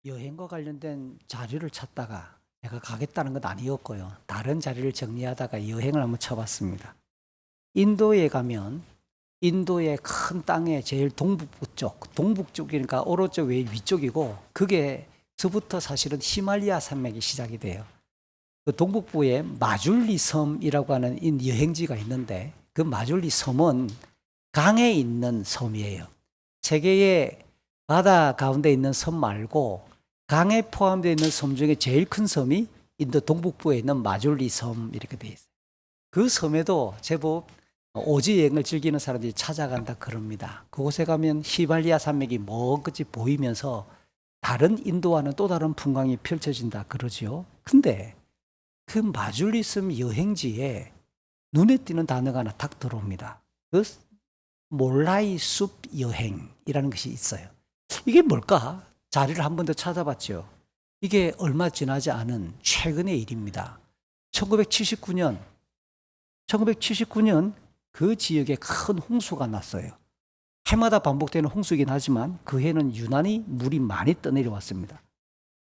여행과 관련된 자료를 찾다가 내가 가겠다는 건 아니었고요. 다른 자료를 정리하다가 여행을 한번 쳐봤습니다. 인도에 가면 인도의 큰 땅의 제일 동북부 쪽, 동북 쪽이니까 오른쪽 위쪽이고 그게서부터 사실은 히말리아 산맥이 시작이 돼요. 그 동북부에 마줄리 섬이라고 하는 여행지가 있는데 그 마줄리 섬은 강에 있는 섬이에요. 세계의 바다 가운데 있는 섬 말고 강에 포함되어 있는 섬 중에 제일 큰 섬이 인도 동북부에 있는 마줄리 섬 이렇게 되어 있어요. 그 섬에도 제법 오지 여행을 즐기는 사람들이 찾아간다 그럽니다. 그곳에 가면 히말리아 산맥이 먼것이 보이면서 다른 인도와는 또 다른 풍광이 펼쳐진다 그러지요. 근데 그 마줄리 섬 여행지에 눈에 띄는 단어가 하나 딱 들어옵니다. 그 몰라이 숲 여행이라는 것이 있어요. 이게 뭘까? 자리를 한 번 더 찾아봤죠. 이게 얼마 지나지 않은 최근의 일입니다. 1979년 그 지역에 큰 홍수가 났어요. 해마다 반복되는 홍수이긴 하지만 그 해는 유난히 물이 많이 떠내려왔습니다.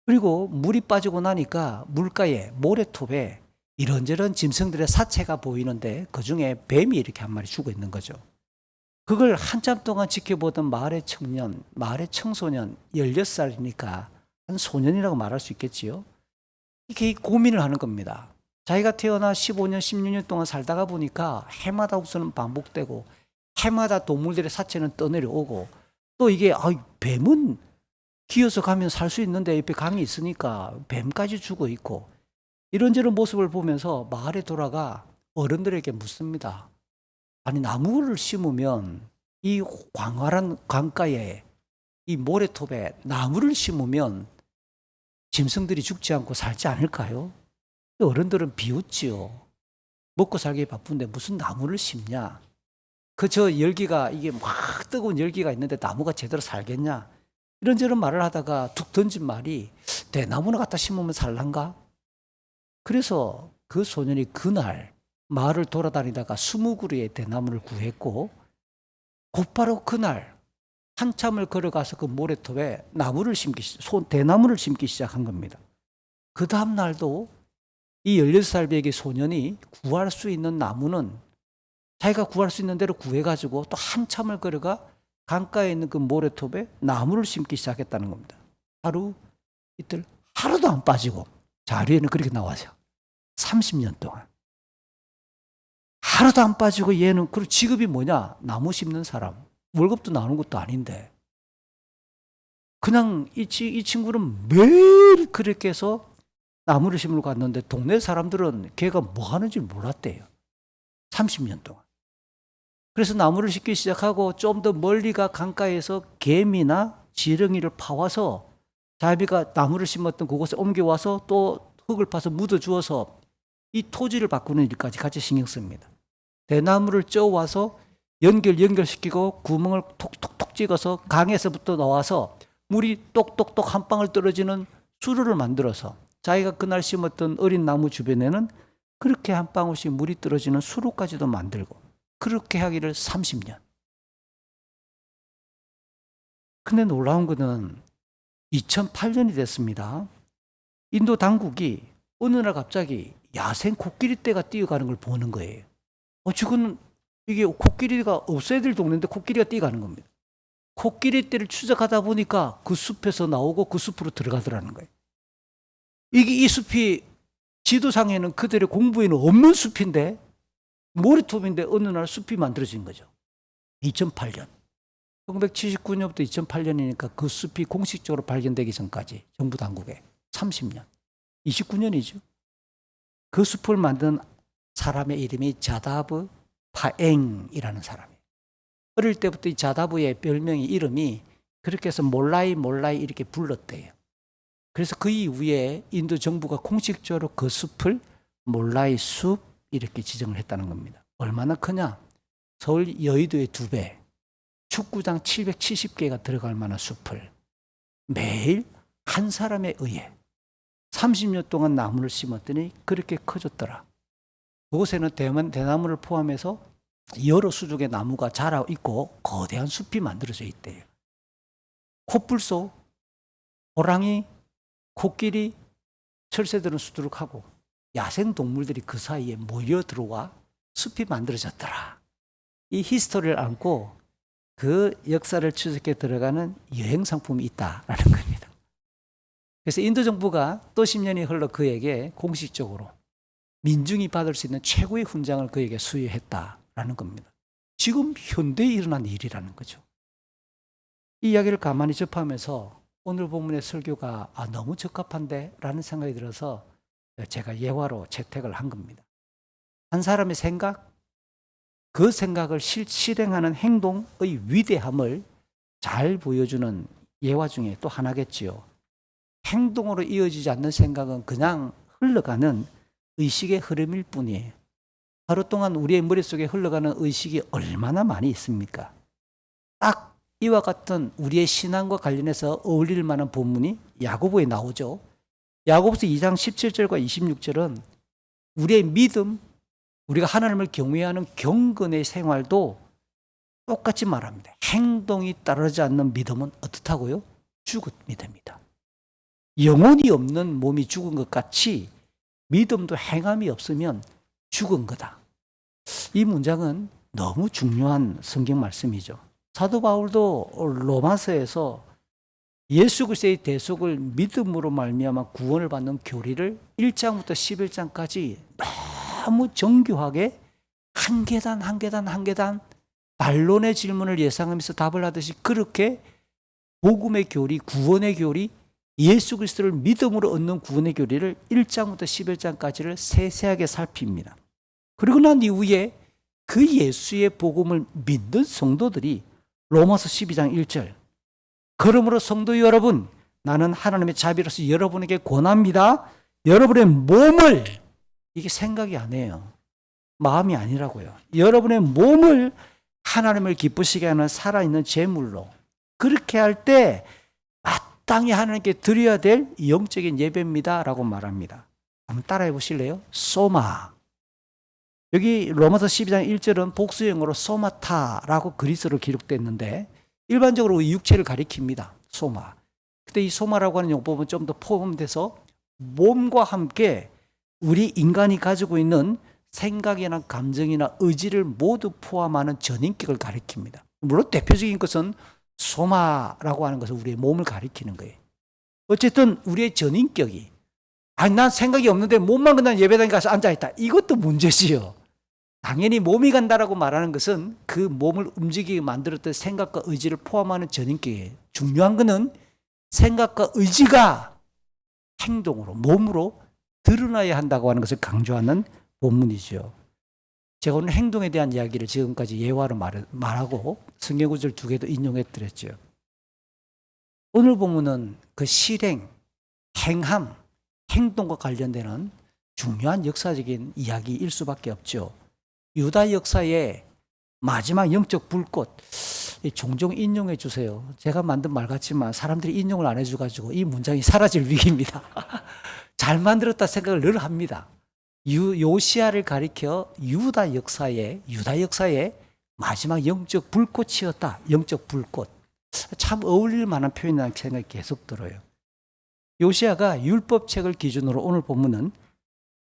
그리고 물이 빠지고 나니까 물가에 모래톱에 이런저런 짐승들의 사체가 보이는데 그중에 뱀이 이렇게 한 마리 죽어 있는 거죠. 그걸 한참 동안 지켜보던 마을의 청년, 마을의 청소년, 16살이니까 한 소년이라고 말할 수 있겠지요. 이렇게 고민을 하는 겁니다. 자기가 태어나 15년, 16년 동안 살다가 보니까 해마다 홍수는 반복되고 해마다 동물들의 사체는 떠내려오고 또 이게 뱀은 기어서 가면 살 수 있는데 옆에 강이 있으니까 뱀까지 죽어 있고 이런저런 모습을 보면서 마을에 돌아가 어른들에게 묻습니다. 아니, 나무를 심으면 이 광활한 강가에 이 모래톱에 나무를 심으면 짐승들이 죽지 않고 살지 않을까요? 어른들은 비웃지요. 먹고 살기 바쁜데 무슨 나무를 심냐? 저 열기가 이게 막 뜨거운 열기가 있는데 나무가 제대로 살겠냐? 이런저런 말을 하다가 툭 던진 말이 대나무를 갖다 심으면 살란가? 그래서 그 소년이 그날 마을을 돌아다니다가 20그루의 대나무를 구했고 곧바로 그날 한참을 걸어가서 그 모래톱에 대나무를 심기 시작한 겁니다. 그 다음 날도 이 16살배기 소년이 구할 수 있는 나무는 자기가 구할 수 있는 대로 구해가지고 또 한참을 걸어가 강가에 있는 그 모래톱에 나무를 심기 시작했다는 겁니다. 하루, 이틀, 하루도 안 빠지고 자료에는 그렇게 나와요. 30년 동안. 하루도 안 빠지고 얘는 그 직업이 뭐냐? 나무 심는 사람. 월급도 나오는 것도 아닌데. 그냥 이 친구는 매일 그렇게 해서 나무를 심으러 갔는데 동네 사람들은 걔가 뭐 하는지 몰랐대요. 30년 동안. 그래서 나무를 심기 시작하고 좀 더 멀리가 강가에서 개미나 지렁이를 파와서 자비가 나무를 심었던 그곳에 옮겨와서 또 흙을 파서 묻어주어서 이 토지를 바꾸는 일까지 같이 신경 씁니다. 대나무를 쪄와서 연결시키고 구멍을 톡톡톡 찍어서 강에서부터 나와서 물이 똑똑똑 한 방울 떨어지는 수로를 만들어서 자기가 그날 심었던 어린 나무 주변에는 그렇게 한 방울씩 물이 떨어지는 수로까지도 만들고 그렇게 하기를 30년. 근데 놀라운 것은 2008년이 됐습니다. 인도 당국이 어느 날 갑자기 야생 코끼리떼가 뛰어가는 걸 보는 거예요. 지금 이게 코끼리가 없어야 될 동네인데 코끼리가 뛰어가는 겁니다. 코끼리떼를 추적하다 보니까 그 숲에서 나오고 그 숲으로 들어가더라는 거예요. 이 숲이 지도상에는 그들의 공부에는 없는 숲인데 모래톱인데 어느 날 숲이 만들어진 거죠. 2008년. 1979년부터 2008년이니까 그 숲이 공식적으로 발견되기 전까지 정부 당국에 30년. 29년이죠. 그 숲을 만든 사람의 이름이 자다브 파엥이라는 사람이에요. 어릴 때부터 이 자다브의 별명이 이름이 그렇게 해서 몰라이 이렇게 불렀대요. 그래서 그 이후에 인도 정부가 공식적으로 그 숲을 몰라이 숲 이렇게 지정을 했다는 겁니다. 얼마나 크냐? 서울 여의도의 2배, 축구장 770개가 들어갈 만한 숲을 매일 한 사람에 의해 30년 동안 나무를 심었더니 그렇게 커졌더라. 그곳에는 대나무를 포함해서 여러 수족의 나무가 자라 있고 거대한 숲이 만들어져 있대요. 코뿔소, 호랑이, 코끼리, 철새들은 수두룩하고 야생 동물들이 그 사이에 모여 들어와 숲이 만들어졌더라. 이 히스토리를 안고 그 역사를 추적해 들어가는 여행 상품이 있다라는 겁니다. 그래서 인도 정부가 또 10년이 흘러 그에게 공식적으로 민중이 받을 수 있는 최고의 훈장을 그에게 수여했다라는 겁니다. 지금 현대에 일어난 일이라는 거죠. 이 이야기를 가만히 접하면서 오늘 본문의 설교가 너무 적합한데 라는 생각이 들어서 제가 예화로 채택을 한 겁니다. 한 사람의 생각, 그 생각을 실행하는 행동의 위대함을 잘 보여주는 예화 중에 또 하나겠지요. 행동으로 이어지지 않는 생각은 그냥 흘러가는 의식의 흐름일 뿐이에요. 하루 동안 우리의 머릿속에 흘러가는 의식이 얼마나 많이 있습니까? 딱 이와 같은 우리의 신앙과 관련해서 어울릴 만한 본문이 야고보에 나오죠. 야고보서 2장 17절과 26절은 우리의 믿음, 우리가 하나님을 경외하는 경건의 생활도 똑같이 말합니다. 행동이 따르지 않는 믿음은 어떻다고요? 죽은 믿음이다. 영혼이 없는 몸이 죽은 것 같이 믿음도 행함이 없으면 죽은 거다. 이 문장은 너무 중요한 성경 말씀이죠. 사도 바울도 로마서에서 예수 그리스도의 대속을 믿음으로 말미암아 구원을 받는 교리를 1장부터 11장까지 너무 정교하게 한 계단 한 계단 한 계단 반론의 질문을 예상하면서 답을 하듯이 그렇게 복음의 교리, 구원의 교리, 예수 그리스도를 믿음으로 얻는 구원의 교리를 1장부터 11장까지를 세세하게 살핍니다. 그리고 난 이후에 그 예수의 복음을 믿는 성도들이 로마서 12장 1절 그러므로 성도 여러분 나는 하나님의 자비로서 여러분에게 권합니다. 여러분의 몸을 이게 생각이 아니에요. 마음이 아니라고요. 여러분의 몸을 하나님을 기쁘시게 하는 살아있는 제물로 그렇게 할 때 마땅히 하나님께 드려야 될 영적인 예배입니다 라고 말합니다. 한번 따라해 보실래요? 소마. 여기 로마서 12장 1절은 복수형으로 소마타라고 그리스어로 기록됐는데 일반적으로 육체를 가리킵니다. 소마. 근데 이 소마라고 하는 용법은 좀 더 포함돼서 몸과 함께 우리 인간이 가지고 있는 생각이나 감정이나 의지를 모두 포함하는 전인격을 가리킵니다. 물론 대표적인 것은 소마라고 하는 것은 우리의 몸을 가리키는 거예요. 어쨌든 우리의 전인격이 난 생각이 없는데 몸만 그냥 예배당에 가서 앉아있다. 이것도 문제지요. 당연히 몸이 간다라고 말하는 것은 그 몸을 움직이게 만들었던 생각과 의지를 포함하는 전인격이에요. 중요한 것은 생각과 의지가 행동으로, 몸으로 드러나야 한다고 하는 것을 강조하는 본문이죠. 제가 오늘 행동에 대한 이야기를 지금까지 예화로 말하고 성경 구절 2개도 인용해 드렸죠. 오늘 본문은 그 실행, 행함, 행동과 관련되는 중요한 역사적인 이야기일 수밖에 없죠. 유다 역사의 마지막 영적 불꽃, 종종 인용해 주세요. 제가 만든 말 같지만 사람들이 인용을 안 해줘가지고 이 문장이 사라질 위기입니다. 잘 만들었다 생각을 늘 합니다. 요시야를 가리켜 유다 역사의 마지막 영적 불꽃이었다. 영적 불꽃. 참 어울릴 만한 표현이라는 생각이 계속 들어요. 요시야가 율법책을 기준으로 오늘 본문은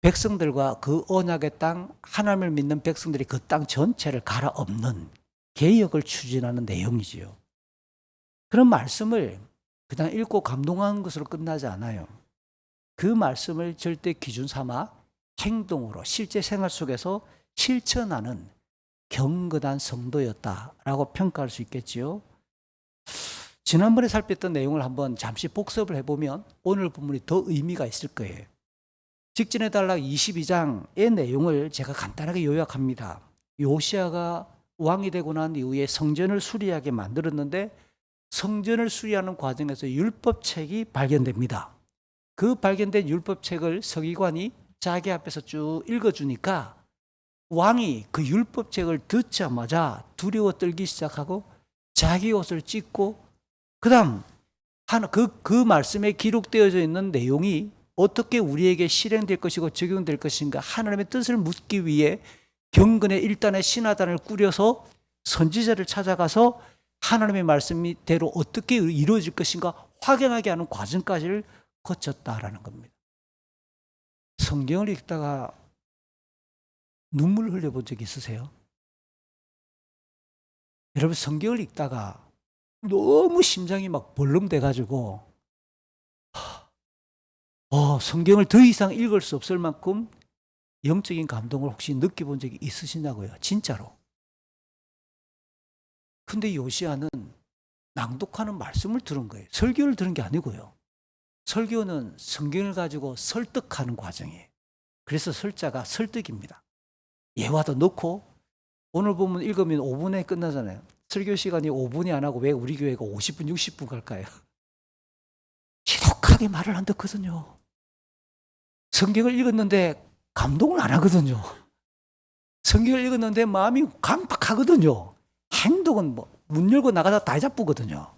백성들과 그 언약의 땅, 하나님을 믿는 백성들이 그 땅 전체를 갈아엎는 개혁을 추진하는 내용이지요. 그런 말씀을 그냥 읽고 감동하는 것으로 끝나지 않아요. 그 말씀을 절대 기준 삼아 행동으로 실제 생활 속에서 실천하는 경건한 성도였다라고 평가할 수 있겠지요. 지난번에 살폈던 내용을 한번 잠시 복습을 해보면 오늘 본문이 더 의미가 있을 거예요. 직전의 단락 22장의 내용을 제가 간단하게 요약합니다. 요시야가 왕이 되고 난 이후에 성전을 수리하게 만들었는데 성전을 수리하는 과정에서 율법책이 발견됩니다. 그 발견된 율법책을 서기관이 자기 앞에서 쭉 읽어주니까 왕이 그 율법책을 듣자마자 두려워 떨기 시작하고 자기 옷을 찢고 그 다음 그 말씀에 기록되어져 있는 내용이 어떻게 우리에게 실행될 것이고 적용될 것인가 하나님의 뜻을 묻기 위해 경건의 일단의 신화단을 꾸려서 선지자를 찾아가서 하나님의 말씀대로 어떻게 이루어질 것인가 확연하게 하는 과정까지를 거쳤다라는 겁니다. 성경을 읽다가 눈물 흘려본 적 있으세요? 여러분, 성경을 읽다가 너무 심장이 막 벌렁대 가지고 성경을 더 이상 읽을 수 없을 만큼 영적인 감동을 혹시 느껴본 적이 있으시냐고요? 진짜로. 근데 요시야는 낭독하는 말씀을 들은 거예요. 설교를 들은 게 아니고요. 설교는 성경을 가지고 설득하는 과정이에요. 그래서 설자가 설득입니다. 예화도 넣고, 오늘 보면 읽으면 5분에 끝나잖아요. 설교 시간이 5분이 안 하고 왜 우리 교회가 50분, 60분 갈까요? 지독하게 말을 안 듣거든요. 성경을 읽었는데 감동을 안 하거든요. 성경을 읽었는데 마음이 강팍하거든요. 행동은 문 열고 나가다 다 잡부거든요.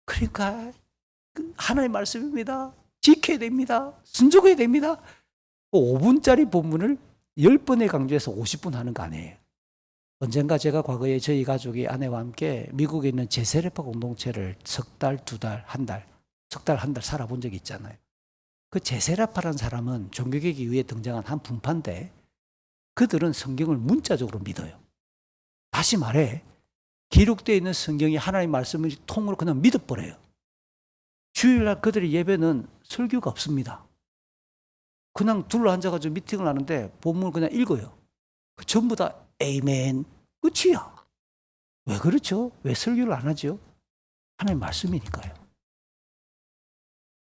그러니까 하나님의 말씀입니다. 지켜야 됩니다. 순종해야 됩니다. 5분짜리 본문을 10번에 강조해서 50분 하는 거 아니에요. 언젠가 제가 과거에 저희 가족이 아내와 함께 미국에 있는 제세례파 공동체를 석 달, 두 달, 한 달, 석 달, 한 달 살아본 적이 있잖아요. 그 제세례파라는 사람은 종교개혁 이후에 등장한 한 분파인데 그들은 성경을 문자적으로 믿어요. 다시 말해 기록되어 있는 성경이 하나님의 말씀을 통으로 그냥 믿어버려요. 주일날 그들의 예배는 설교가 없습니다. 그냥 둘러앉아가지고 미팅을 하는데 본문을 그냥 읽어요. 전부 다 에이멘 끝이야. 왜 그렇죠? 왜 설교를 안 하죠? 하나님의 말씀이니까요.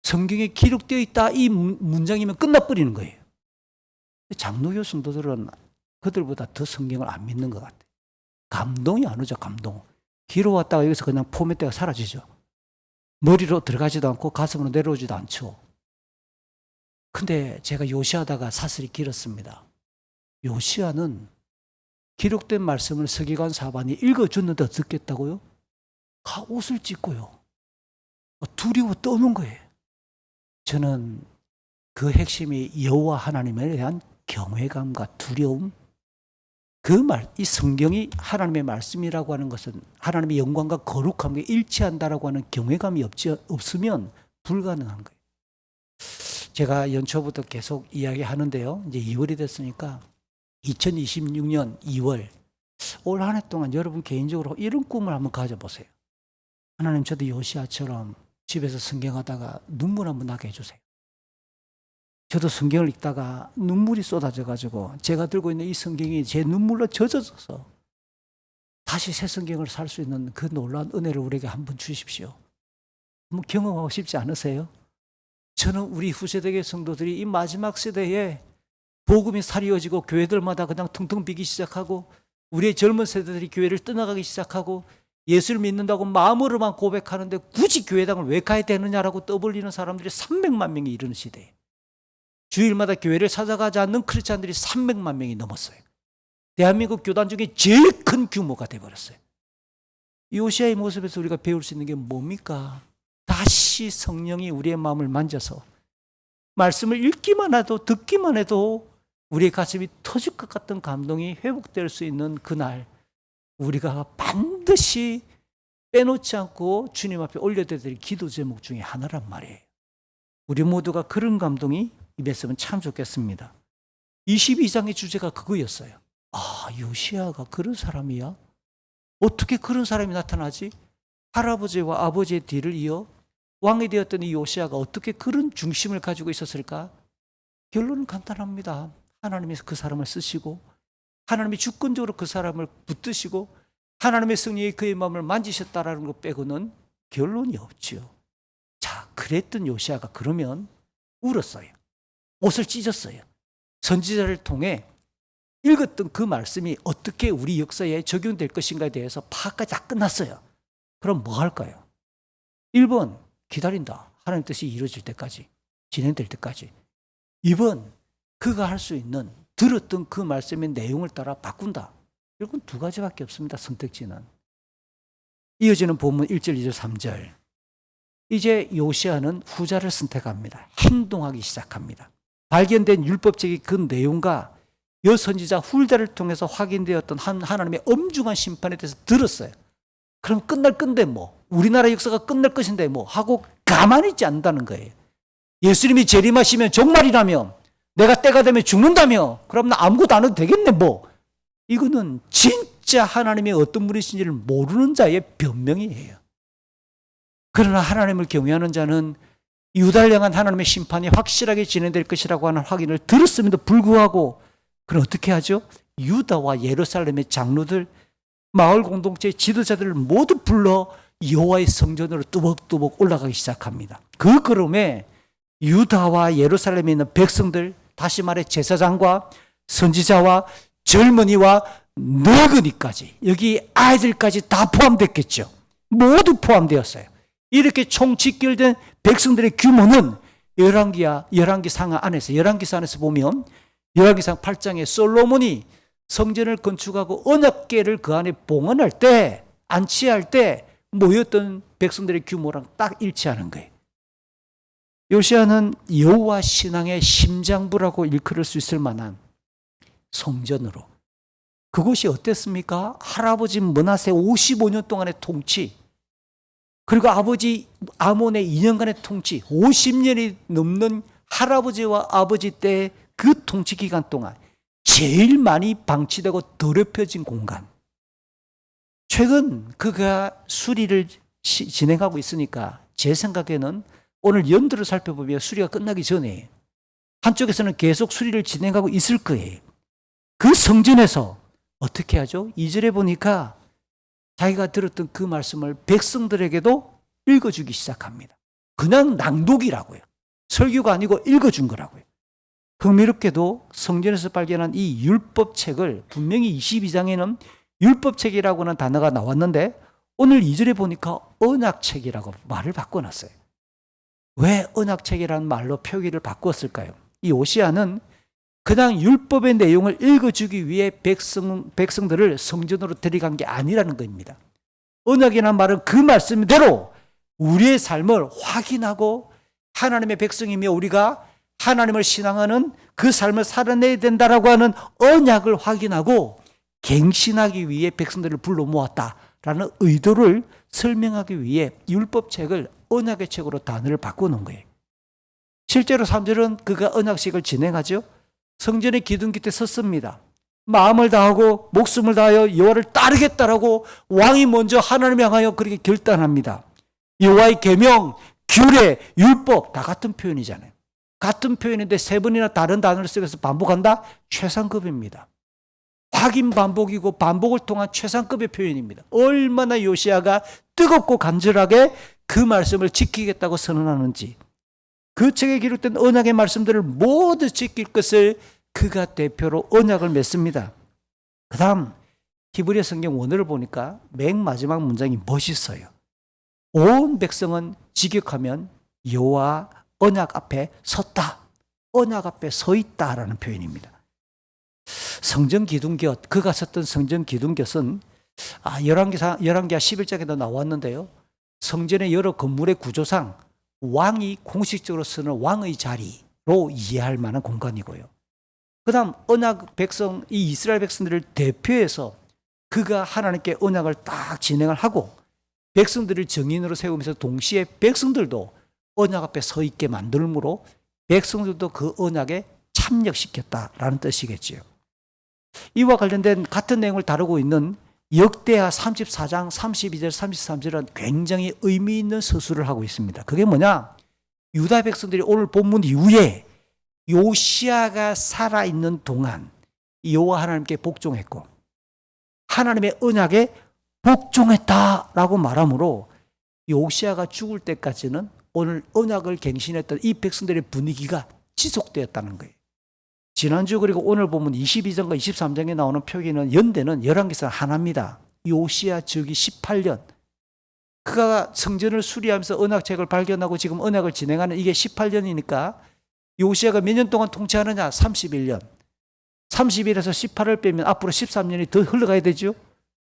성경에 기록되어 있다 이 문장이면 끝나버리는 거예요. 장로교 성도들은 그들보다 더 성경을 안 믿는 것 같아요. 감동이 안 오죠. 감동. 귀로 왔다가 여기서 그냥 포맷대가 사라지죠. 머리로 들어가지도 않고 가슴으로 내려오지도 않죠. 근데 제가 요시하다가 사슬이 길었습니다. 요시야는 기록된 말씀을 서기관 사반이 읽어줬는데 듣겠다고요? 옷을 찢고요. 두려워 떠는 거예요. 저는 그 핵심이 여호와 하나님에 대한 경외감과 두려움, 이 성경이 하나님의 말씀이라고 하는 것은 하나님의 영광과 거룩함에 일치한다라고 하는 경외감이 없으면 불가능한 거예요. 제가 연초부터 계속 이야기하는데요. 이제 2월이 됐으니까 2026년 2월 올 한 해 동안 여러분 개인적으로 이런 꿈을 한번 가져보세요. 하나님, 저도 요시야처럼 집에서 성경하다가 눈물 한번 나게 해주세요. 저도 성경을 읽다가 눈물이 쏟아져가지고 제가 들고 있는 이 성경이 제 눈물로 젖어져서 다시 새 성경을 살 수 있는 그 놀라운 은혜를 우리에게 한번 주십시오. 한번 경험하고 싶지 않으세요? 저는 우리 후세대의 성도들이 이 마지막 세대에 복음이 살이어지고 교회들마다 그냥 텅텅 비기 시작하고 우리의 젊은 세대들이 교회를 떠나가기 시작하고 예수를 믿는다고 마음으로만 고백하는데 굳이 교회당을 왜 가야 되느냐라고 떠벌리는 사람들이 300만 명이 이르는 시대예요. 주일마다 교회를 찾아가지 않는 크리스찬들이 300만 명이 넘었어요. 대한민국 교단 중에 제일 큰 규모가 돼버렸어요. 요시야의 모습에서 우리가 배울 수 있는 게 뭡니까? 다시 성령이 우리의 마음을 만져서 말씀을 읽기만 해도 듣기만 해도 우리의 가슴이 터질 것 같은 감동이 회복될 수 있는 그날 우리가 반드시 빼놓지 않고 주님 앞에 올려드려야 될 기도 제목 중에 하나란 말이에요. 우리 모두가 그런 감동이 입했으면 참 좋겠습니다. 22장의 주제가 그거였어요. 요시야가 그런 사람이야? 어떻게 그런 사람이 나타나지? 할아버지와 아버지의 뒤를 이어 왕이 되었던 이 요시야가 어떻게 그런 중심을 가지고 있었을까? 결론은 간단합니다. 하나님이 그 사람을 쓰시고 하나님이 주권적으로 그 사람을 붙드시고 하나님의 승리에 그의 마음을 만지셨다라는 것 빼고는 결론이 없지요. 자, 그랬던 요시야가 그러면 울었어요. 옷을 찢었어요. 선지자를 통해 읽었던 그 말씀이 어떻게 우리 역사에 적용될 것인가에 대해서 파악까지 다 끝났어요. 그럼 뭐 할까요? 1번, 기다린다. 하나님 뜻이 이루어질 때까지, 진행될 때까지. 2번, 그가 할 수 있는 들었던 그 말씀의 내용을 따라 바꾼다. 이건 두 가지밖에 없습니다. 선택지는. 이어지는 본문 1절, 2절, 3절. 이제 요시야는 후자를 선택합니다. 행동하기 시작합니다. 발견된 율법적인 그 내용과 여선지자 훌다를 통해서 확인되었던 하나님의 엄중한 심판에 대해서 들었어요. 그럼 끝날 건데 뭐, 우리나라 역사가 끝날 것인데 뭐 하고 가만히 있지 않는다는 거예요. 예수님이 재림하시면 종말이라며, 내가 때가 되면 죽는다며, 그럼 나 아무것도 안 해도 되겠네 뭐. 이거는 진짜 하나님이 어떤 분이신지를 모르는 자의 변명이에요. 그러나 하나님을 경외하는 자는 유다를 향한 하나님의 심판이 확실하게 진행될 것이라고 하는 확인을 들었음에도 불구하고, 그럼 어떻게 하죠? 유다와 예루살렘의 장로들, 마을 공동체의 지도자들을 모두 불러 여호와의 성전으로 뚜벅뚜벅 올라가기 시작합니다. 그 걸음에 유다와 예루살렘에 있는 백성들, 다시 말해 제사장과 선지자와 젊은이와 늙은이까지, 여기 아이들까지 다 포함됐겠죠. 모두 포함되었어요. 이렇게 총 집결된 백성들의 규모는 열왕기상 안에서 보면 열왕기상 8장에 솔로몬이 성전을 건축하고 언약궤를 그 안에 봉헌할 때, 안치할 때 모였던 백성들의 규모랑 딱 일치하는 거예요. 요시야는 여호와 신앙의 심장부라고 일컬을 수 있을 만한 성전으로, 그곳이 어땠습니까? 할아버지 므낫세 55년 동안의 통치, 그리고 아버지 아몬의 2년간의 통치, 50년이 넘는 할아버지와 아버지 때의 그 통치 기간 동안 제일 많이 방치되고 더럽혀진 공간. 최근 그가 수리를 진행하고 있으니까 제 생각에는 오늘 연도를 살펴보면 수리가 끝나기 전에 한쪽에서는 계속 수리를 진행하고 있을 거예요. 그 성전에서 어떻게 하죠? 2절에 보니까 자기가 들었던 그 말씀을 백성들에게도 읽어주기 시작합니다. 그냥 낭독이라고요. 설교가 아니고 읽어준 거라고요. 흥미롭게도 성전에서 발견한 이 율법책을, 분명히 22장에는 율법책이라고 하는 단어가 나왔는데 오늘 2절에 보니까 언약책이라고 말을 바꿔놨어요. 왜 언약책이라는 말로 표기를 바꿨을까요? 이 오시아는 그냥 율법의 내용을 읽어주기 위해 백성들을 성전으로 데려간 게 아니라는 겁니다. 언약이라는 말은 그 말씀대로 우리의 삶을 확인하고 하나님의 백성이며 우리가 하나님을 신앙하는 그 삶을 살아내야 된다라고 하는 언약을 확인하고 갱신하기 위해 백성들을 불러 모았다라는 의도를 설명하기 위해 율법책을 언약의 책으로 단어를 바꾸는 거예요. 실제로 3절은 그가 언약식을 진행하죠. 성전의 기둥 곁에 섰습니다. 마음을 다하고 목숨을 다하여 여호와를 따르겠다라고 왕이 먼저 하나님을 향하여 그렇게 결단합니다. 여호와의 계명, 규례, 율법 다 같은 표현이잖아요. 같은 표현인데 세 번이나 다른 단어를 쓰면서 반복한다? 최상급입니다. 확인 반복이고 반복을 통한 최상급의 표현입니다. 얼마나 요시야가 뜨겁고 간절하게 그 말씀을 지키겠다고 선언하는지, 그 책에 기록된 언약의 말씀들을 모두 지킬 것을 그가 대표로 언약을 맺습니다. 그 다음 히브리 성경 원어를 보니까 맨 마지막 문장이 멋있어요. 온 백성은 직역하면 여호와 언약 앞에 섰다, 언약 앞에 서 있다라는 표현입니다. 성전 기둥곁, 그가 섰던 성전 기둥곁은 열왕기하 11장에도 나왔는데요. 성전의 여러 건물의 구조상 왕이 공식적으로 쓰는 왕의 자리로 이해할 만한 공간이고요. 그 다음 언약 백성, 이 이스라엘 백성들을 대표해서 그가 하나님께 언약을 딱 진행을 하고 백성들을 정인으로 세우면서 동시에 백성들도 언약 앞에 서 있게 만들므로 백성들도 그 언약에 참여시켰다라는 뜻이겠지요. 이와 관련된 같은 내용을 다루고 있는 역대하 34장 32절 33절은 굉장히 의미 있는 서술을 하고 있습니다. 그게 뭐냐? 유다 백성들이 오늘 본문 이후에 요시야가 살아있는 동안 여호와 하나님께 복종했고 하나님의 언약에 복종했다라고 말하므로 요시야가 죽을 때까지는 오늘 언약을 갱신했던 이 백성들의 분위기가 지속되었다는 거예요. 지난주 그리고 오늘 보면 22장과 23장에 나오는 표기는 연대는 열왕기상 하나입니다. 요시야 즉위 18년. 그가 성전을 수리하면서 언약책을 발견하고 지금 언약을 진행하는 이게 18년이니까 요시야가 몇 년 동안 통치하느냐? 31년. 30일에서 18을 빼면 앞으로 13년이 더 흘러가야 되죠.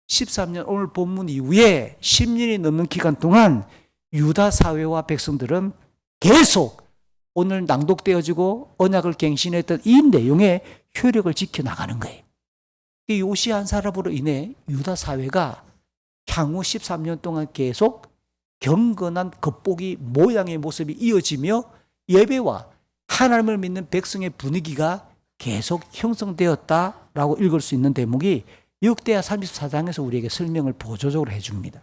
13년 오늘 본문 이후에 10년이 넘는 기간 동안 유다 사회와 백성들은 계속 오늘 낭독되어지고 언약을 갱신했던 이 내용의 효력을 지켜나가는 거예요. 요시야 한 사람으로 인해 유다 사회가 향후 13년 동안 계속 경건한 겉보기 모양의 모습이 이어지며 예배와 하나님을 믿는 백성의 분위기가 계속 형성되었다라고 읽을 수 있는 대목이 역대하 34장에서 우리에게 설명을 보조적으로 해줍니다.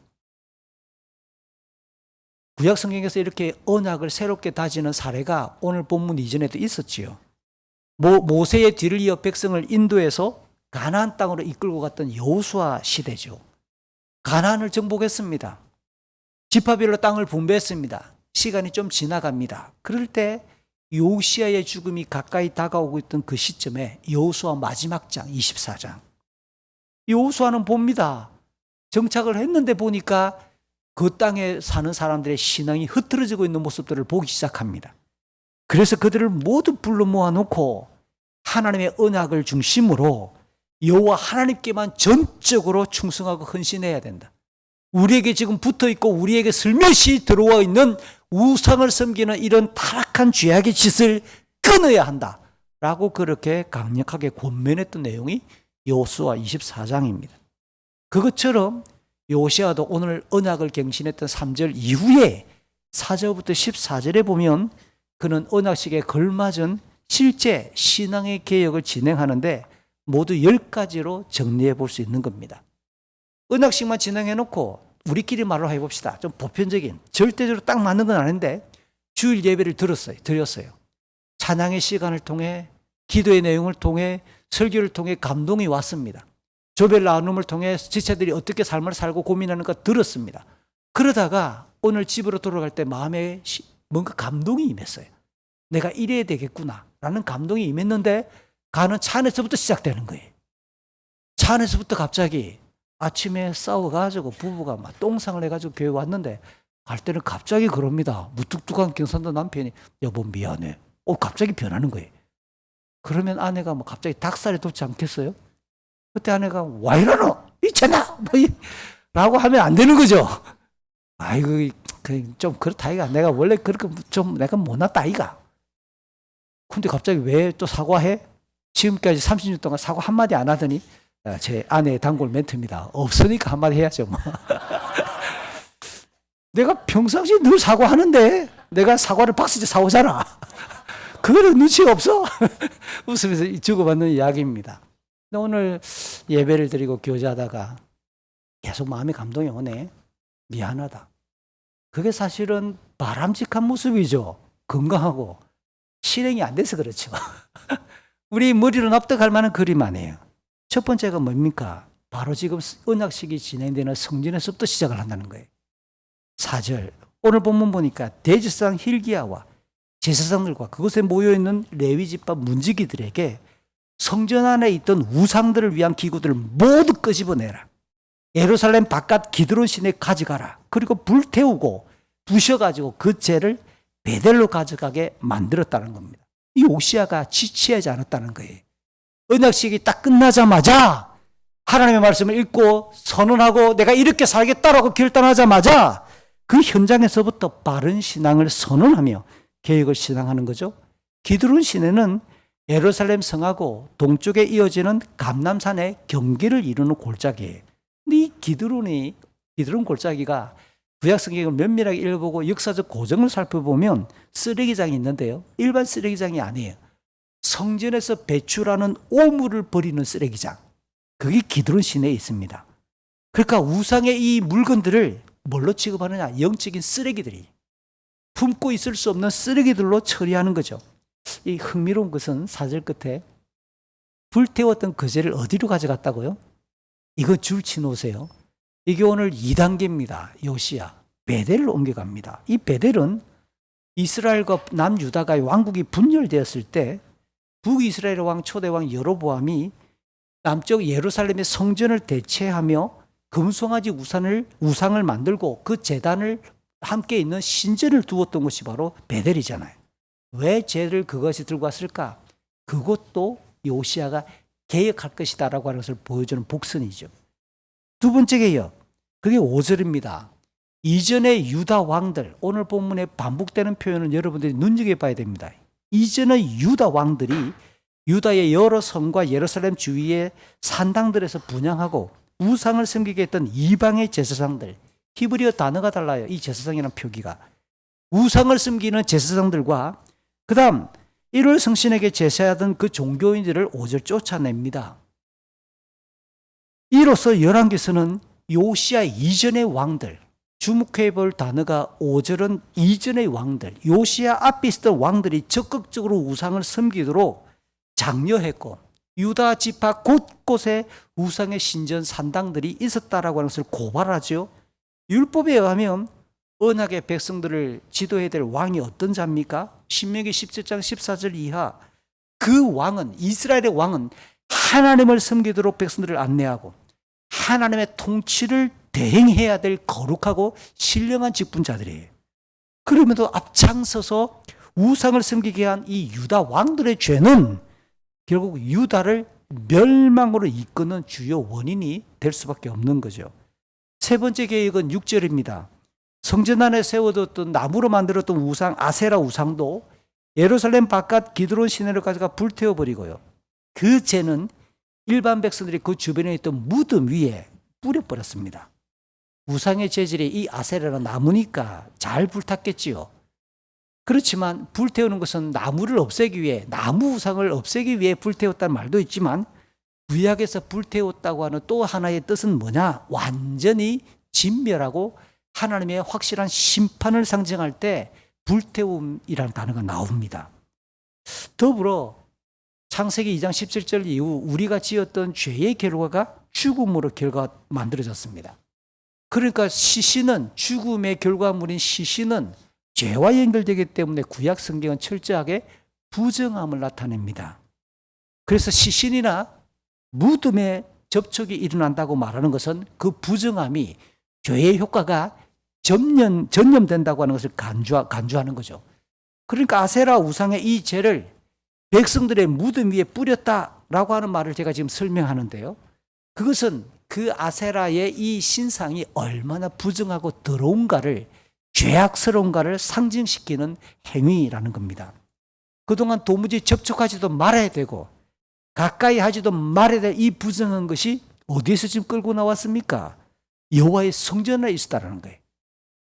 구약 성경에서 이렇게 언약을 새롭게 다지는 사례가 오늘 본문 이전에도 있었지요. 모세의 뒤를 이어 백성을 인도해서 가나안 땅으로 이끌고 갔던 여호수아 시대죠. 가나안을 정복했습니다. 지파별로 땅을 분배했습니다. 시간이 좀 지나갑니다. 그럴 때 요시야의 죽음이 가까이 다가오고 있던 그 시점에 여호수아 마지막 장 24장, 여호수아는 봅니다. 정착을 했는데 보니까 그 땅에 사는 사람들의 신앙이 흐트러지고 있는 모습들을 보기 시작합니다. 그래서 그들을 모두 불러 모아놓고 하나님의 언약을 중심으로 여호와 하나님께만 전적으로 충성하고 헌신해야 된다. 우리에게 지금 붙어있고 우리에게 슬며시 들어와 있는 우상을 섬기는 이런 타락한 죄악의 짓을 끊어야 한다 라고 그렇게 강력하게 권면했던 내용이 여호수아 24장입니다. 그것처럼 요시아도 오늘 언약을 갱신했던 3절 이후에 4절부터 14절에 보면 그는 언약식에 걸맞은 실제 신앙의 개혁을 진행하는데 모두 10가지로 정리해 볼 수 있는 겁니다. 언약식만 진행해 놓고 우리끼리 말로 해봅시다. 좀 보편적인, 절대적으로 딱 맞는 건 아닌데 주일 예배를 드렸어요. 찬양의 시간을 통해, 기도의 내용을 통해, 설교를 통해 감동이 왔습니다. 조별 나눔을 통해 지체들이 어떻게 삶을 살고 고민하는 거 들었습니다. 그러다가 오늘 집으로 돌아갈 때 마음에 뭔가 감동이 임했어요. 내가 이래야 되겠구나 라는 감동이 임했는데 가는 차 안에서부터 시작되는 거예요. 차 안에서부터 갑자기 아침에 싸워가지고 부부가 막 똥상을 해가지고 교회 왔는데 갈 때는 갑자기 그럽니다. 무뚝뚝한 경상도 남편이 여보 미안해. 갑자기 변하는 거예요. 그러면 아내가 뭐 갑자기 닭살이 돋지 않겠어요? 그때 아내가 와 이러노? 미쳤나? 라고 하면 안 되는 거죠. 아이고 좀 그렇다 이가. 내가 원래 그렇게 좀 내가 못났다 이가. 근데 갑자기 왜 또 사과해? 지금까지 30년 동안 사과 한마디 안 하더니 제 아내의 단골 멘트입니다. 없으니까 한마디 해야죠. 뭐. 내가 평상시에 늘 사과하는데 내가 사과를 박스째 사오잖아. 그거는 눈치가 없어? 웃으면서 주고받는 이야기입니다. 오늘 예배를 드리고 교제하다가 계속 마음에 감동이 오네. 미안하다. 그게 사실은 바람직한 모습이죠. 건강하고. 실행이 안 돼서 그렇죠. 우리 머리로 납득할 만한 그림 아니에요. 첫 번째가 뭡니까? 바로 지금 언약식이 진행되는 성전에서부터 시작을 한다는 거예요. 4절 오늘 본문 보니까 대제사장 hil기야와 제사장들과 그곳에 모여있는 레위지파 문지기들에게 성전 안에 있던 우상들을 위한 기구들을 모두 끄집어내라. 예루살렘 바깥 기드론 시내에 가져가라. 그리고 불태우고 부셔가지고 그 죄를 베델로 가져가게 만들었다는 겁니다. 이 오시아가 지체하지 않았다는 거예요. 언약식이 딱 끝나자마자 하나님의 말씀을 읽고 선언하고 내가 이렇게 살겠다라고 결단하자마자 그 현장에서부터 바른 신앙을 선언하며 계획을 시작하는 거죠. 기드론 시내는 예루살렘 성하고 동쪽에 이어지는 감람산의 경계를 이루는 골짜기예요. 근데 이 기드론 골짜기가 구약 성경을 면밀하게 읽어보고 역사적 고정을 살펴보면 쓰레기장이 있는데요. 일반 쓰레기장이 아니에요. 성전에서 배출하는 오물을 버리는 쓰레기장. 그게 기드론 시내에 있습니다. 그러니까 우상의 이 물건들을 뭘로 취급하느냐? 영적인 쓰레기들이. 품고 있을 수 없는 쓰레기들로 처리하는 거죠. 이 흥미로운 것은 4절 끝에 불태웠던 그 죄를 어디로 가져갔다고요? 이거 줄 치놓으세요. 이게 오늘 2단계입니다. 요시야. 베델로 옮겨갑니다. 이 베델은 이스라엘과 남유다가의 왕국이 분열되었을 때 북이스라엘 왕 초대왕 여로보암이 남쪽 예루살렘의 성전을 대체하며 금송아지 우상을 만들고 그 제단을 함께 있는 신전을 두었던 곳이 바로 베델이잖아요. 왜 죄를 그것이 들고 왔을까? 그것도 요시야가 개혁할 것이다라고 하는 것을 보여주는 복선이죠. 두 번째 개혁, 그게 5절입니다. 이전의 유다 왕들, 오늘 본문에 반복되는 표현을 여러분들이 눈여겨봐야 됩니다. 이전의 유다 왕들이 유다의 여러 성과 예루살렘 주위의 산당들에서 분향하고 우상을 섬기게 했던 이방의 제사장들, 히브리어 단어가 달라요. 이 제사장이라는 표기가. 우상을 섬기는 제사장들과 그 다음 1월 성신에게 제사하던 그 종교인들을 5절 쫓아냅니다. 이로써 열왕기서는 요시야 이전의 왕들, 주목해 볼 단어가 5절은 이전의 왕들, 요시야 앞에 있었던 왕들이 적극적으로 우상을 섬기도록 장려했고 유다 지파 곳곳에 우상의 신전 산당들이 있었다라고 하는 것을 고발하죠. 율법에 의하면 언약의 백성들을 지도해야 될 왕이 어떤 자입니까? 신명기 17장 14절 이하 그 왕은, 이스라엘의 왕은 하나님을 섬기도록 백성들을 안내하고 하나님의 통치를 대행해야 될 거룩하고 신령한 직분자들이에요. 그럼에도 앞장서서 우상을 섬기게 한 이 유다 왕들의 죄는 결국 유다를 멸망으로 이끄는 주요 원인이 될 수밖에 없는 거죠. 세 번째 계획은 6절입니다. 성전 안에 세워뒀던 나무로 만들었던 우상 아세라 우상도 예루살렘 바깥 기드론 시내로 가져가 불태워버리고요. 그 죄는 일반 백성들이 그 주변에 있던 무덤 위에 뿌려버렸습니다. 우상의 재질이 이 아세라라 나무니까 잘 불탔겠지요. 그렇지만 불태우는 것은 나무를 없애기 위해, 나무 우상을 없애기 위해 불태웠다는 말도 있지만 구약에서 불태웠다고 하는 또 하나의 뜻은 뭐냐? 완전히 진멸하고 하나님의 확실한 심판을 상징할 때 불태움이라는 단어가 나옵니다. 더불어 창세기 2장 17절 이후 우리가 지었던 죄의 결과가 죽음으로 만들어졌습니다. 그러니까 시신은, 죽음의 결과물인 시신은 죄와 연결되기 때문에 구약 성경은 철저하게 부정함을 나타냅니다. 그래서 시신이나 무덤에 접촉이 일어난다고 말하는 것은 그 부정함이 죄의 효과가 전염된다고 하는 것을 간주하는 거죠. 그러니까 아세라 우상의 이 죄를 백성들의 무덤 위에 뿌렸다라고 하는 말을 제가 지금 설명하는데요. 그것은 그 아세라의 이 신상이 얼마나 부정하고 더러운가를, 죄악스러운가를 상징시키는 행위라는 겁니다. 그동안 도무지 접촉하지도 말아야 되고 가까이 하지도 말아야 될 이 부정한 것이 어디에서 지금 끌고 나왔습니까? 여호와의 성전 안에 있었다는 거예요.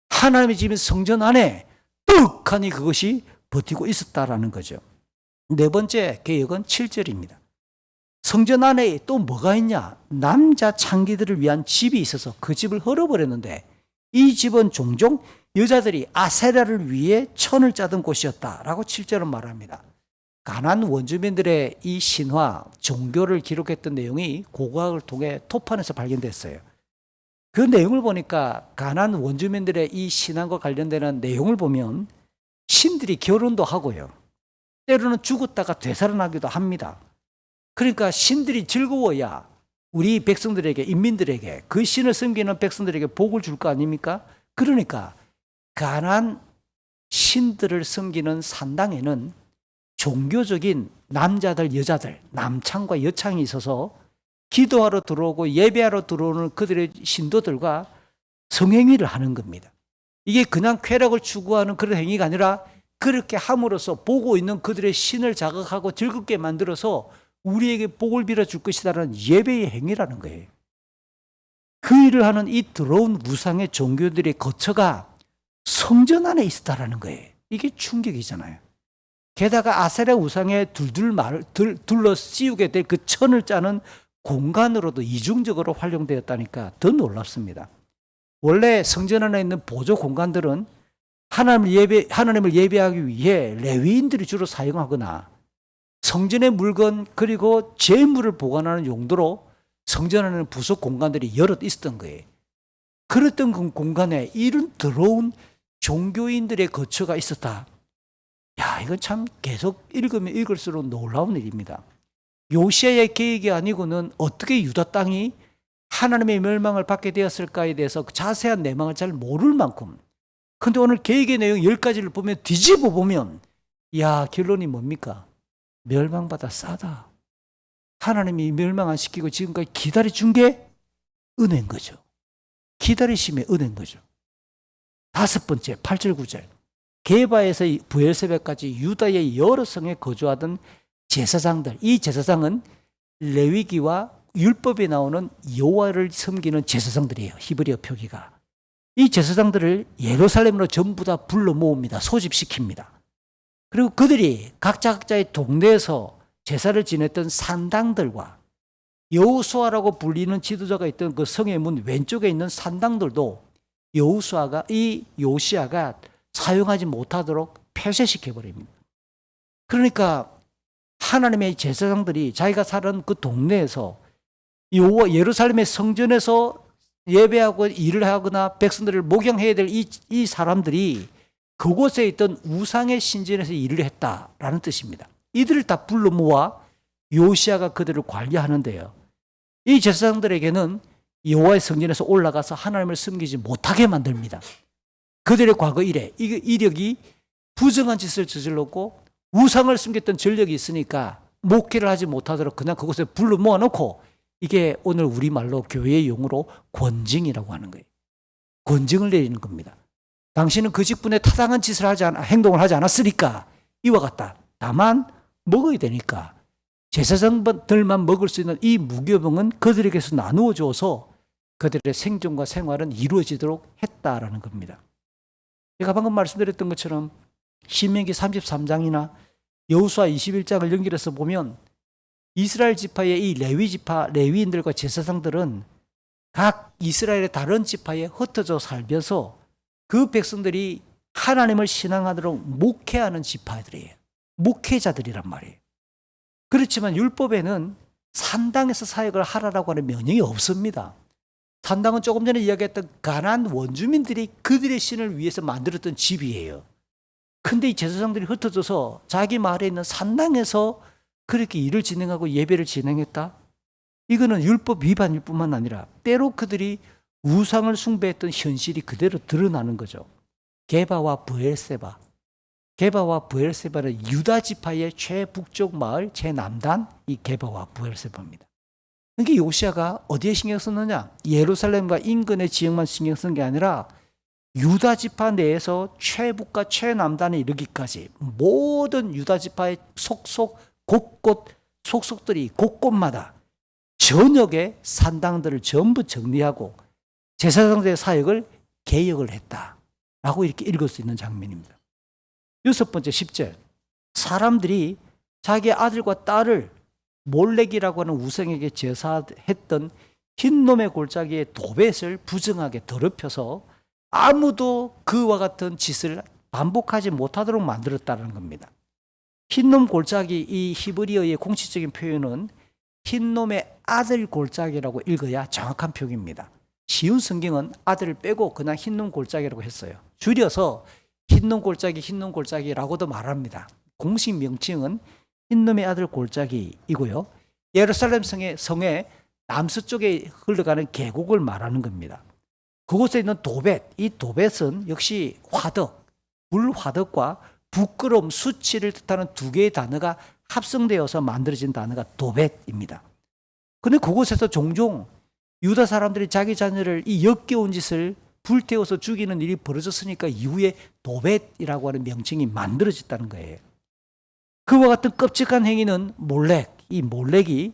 하나님의 집인 성전 안에 떡하니 그것이 버티고 있었다라는 거죠. 네 번째 개혁은 7절입니다. 성전 안에 또 뭐가 있냐? 남자 창기들을 위한 집이 있어서 그 집을 헐어버렸는데 이 집은 종종 여자들이 아세라를 위해 천을 짜던 곳이었다라고 7절은 말합니다. 가나안 원주민들의 이 신화, 종교를 기록했던 내용이 고고학을 통해 토판에서 발견됐어요. 그 내용을 보니까 가나안 원주민들의 이 신앙과 관련되는 내용을 보면 신들이 결혼도 하고요. 때로는 죽었다가 되살아나기도 합니다. 그러니까 신들이 즐거워야 우리 백성들에게, 인민들에게, 그 신을 섬기는 백성들에게 복을 줄 거 아닙니까? 그러니까 가나안 신들을 섬기는 산당에는 종교적인 남자들, 여자들, 남창과 여창이 있어서 기도하러 들어오고 예배하러 들어오는 그들의 신도들과 성행위를 하는 겁니다. 이게 그냥 쾌락을 추구하는 그런 행위가 아니라 그렇게 함으로써 보고 있는 그들의 신을 자극하고 즐겁게 만들어서 우리에게 복을 빌어줄 것이다라는 예배의 행위라는 거예요. 그 일을 하는 이 더러운 우상의 종교들의 거처가 성전 안에 있었다라는 거예요. 이게 충격이잖아요. 게다가 아세라 우상에 둘러 씌우게 될 그 천을 짜는 공간으로도 이중적으로 활용되었다니까 더 놀랍습니다. 원래 성전 안에 있는 보조 공간들은 하나님을 예배하기 위해 레위인들이 주로 사용하거나 성전의 물건 그리고 재물을 보관하는 용도로 성전 안에는 부속 공간들이 여럿 있었던 거예요. 그랬던 그 공간에 이런 더러운 종교인들의 거처가 있었다. 야, 이건 참 계속 읽으면 읽을수록 놀라운 일입니다. 요시아의 계획이 아니고는 어떻게 유다 땅이 하나님의 멸망을 받게 되었을까에 대해서 자세한 내막을 잘 모를 만큼. 근데 오늘 계획의 내용 10가지를 보면 뒤집어 보면 야, 결론이 뭡니까? 멸망받아 싸다. 하나님이 멸망 안 시키고 지금까지 기다려준 게 은혜인 거죠. 기다리심의 은혜인 거죠. 다섯 번째 8절 9절 게바에서 브엘세바까지 유다의 여러 성에 거주하던 제사장들, 이 제사장은 레위기와 율법에 나오는 여호와를 섬기는 제사장들이에요. 히브리어 표기가. 이 제사장들을 예루살렘으로 전부 다 불러 모읍니다. 소집시킵니다. 그리고 그들이 각자의 동네에서 제사를 지냈던 산당들과 여호수아라고 불리는 지도자가 있던 그 성의 문 왼쪽에 있는 산당들도 요시아가 사용하지 못하도록 폐쇄시켜 버립니다. 그러니까 하나님의 제사장들이 자기가 사는 그 동네에서 예루살렘의 성전에서 예배하고 일을 하거나 백성들을 목양해야 될 이 사람들이 그곳에 있던 우상의 신전에서 일을 했다라는 뜻입니다. 이들을 다 불러 모아 요시아가 그들을 관리하는데요. 이 제사장들에게는 여호와의 성전에서 올라가서 하나님을 섬기지 못하게 만듭니다. 그들의 과거 이력이 부정한 짓을 저질렀고 우상을 숨겼던 전력이 있으니까 목회를 하지 못하도록 그냥 그곳에 불러 모아놓고, 이게 오늘 우리말로 교회의 용어로 권징이라고 하는 거예요. 권징을 내리는 겁니다. 당신은 그 직분에 타당한 행동을 하지 않았으니까 이와 같다. 다만 먹어야 되니까 제사장들만 먹을 수 있는 이 무교병은 그들에게서 나누어 줘서 그들의 생존과 생활은 이루어지도록 했다라는 겁니다. 제가 방금 말씀드렸던 것처럼 신명기 33장이나 여호수아 21장을 연결해서 보면 이스라엘 지파의 이 레위인들과 제사장들은 각 이스라엘의 다른 지파에 흩어져 살면서 그 백성들이 하나님을 신앙하도록 목회하는 지파들이에요. 목회자들이란 말이에요. 그렇지만 율법에는 산당에서 사역을 하라라고 하는 명령이 없습니다. 산당은 조금 전에 이야기했던 가나안 원주민들이 그들의 신을 위해서 만들었던 집이에요. 근데 이 제사장들이 흩어져서 자기 마을에 있는 산당에서 그렇게 일을 진행하고 예배를 진행했다? 이거는 율법 위반일 뿐만 아니라 때로 그들이 우상을 숭배했던 현실이 그대로 드러나는 거죠. 게바와 브엘세바는 유다 지파의 최북쪽 마을, 최남단, 이 게바와 브엘세바입니다. 그러니까 요시아가 어디에 신경 썼느냐? 예루살렘과 인근의 지역만 신경 쓴 게 아니라 유다 지파 내에서 최북과 최남단에 이르기까지 모든 유다 지파의 속속들이 곳곳마다 전역의 산당들을 전부 정리하고 제사장들의 사역을 개혁을 했다라고 이렇게 읽을 수 있는 장면입니다. 6번째 10절, 사람들이 자기 아들과 딸을 몰렉이라고 하는 우상에게 제사했던 흰놈의 골짜기에 도벳을 부정하게 더럽혀서 아무도 그와 같은 짓을 반복하지 못하도록 만들었다는 겁니다. 흰놈 골짜기, 이 히브리어의 공식적인 표현은 흰놈의 아들 골짜기라고 읽어야 정확한 표기입니다. 쉬운 성경은 아들을 빼고 그냥 흰놈 골짜기라고 했어요. 줄여서 흰놈 골짜기라고도 말합니다. 공식 명칭은 흰놈의 아들 골짜기이고요. 예루살렘 성의 남서쪽에 흘러가는 계곡을 말하는 겁니다. 그곳에 있는 도벳, 이 도벳은 역시 불화덕과 부끄러움, 수치를 뜻하는 두 개의 단어가 합성되어서 만들어진 단어가 도벳입니다. 그런데 그곳에서 종종 유다 사람들이 자기 자녀를 이 역겨운 짓을 불태워서 죽이는 일이 벌어졌으니까 이후에 도벳이라고 하는 명칭이 만들어졌다는 거예요. 그와 같은 끔찍한 행위는 이 몰렉이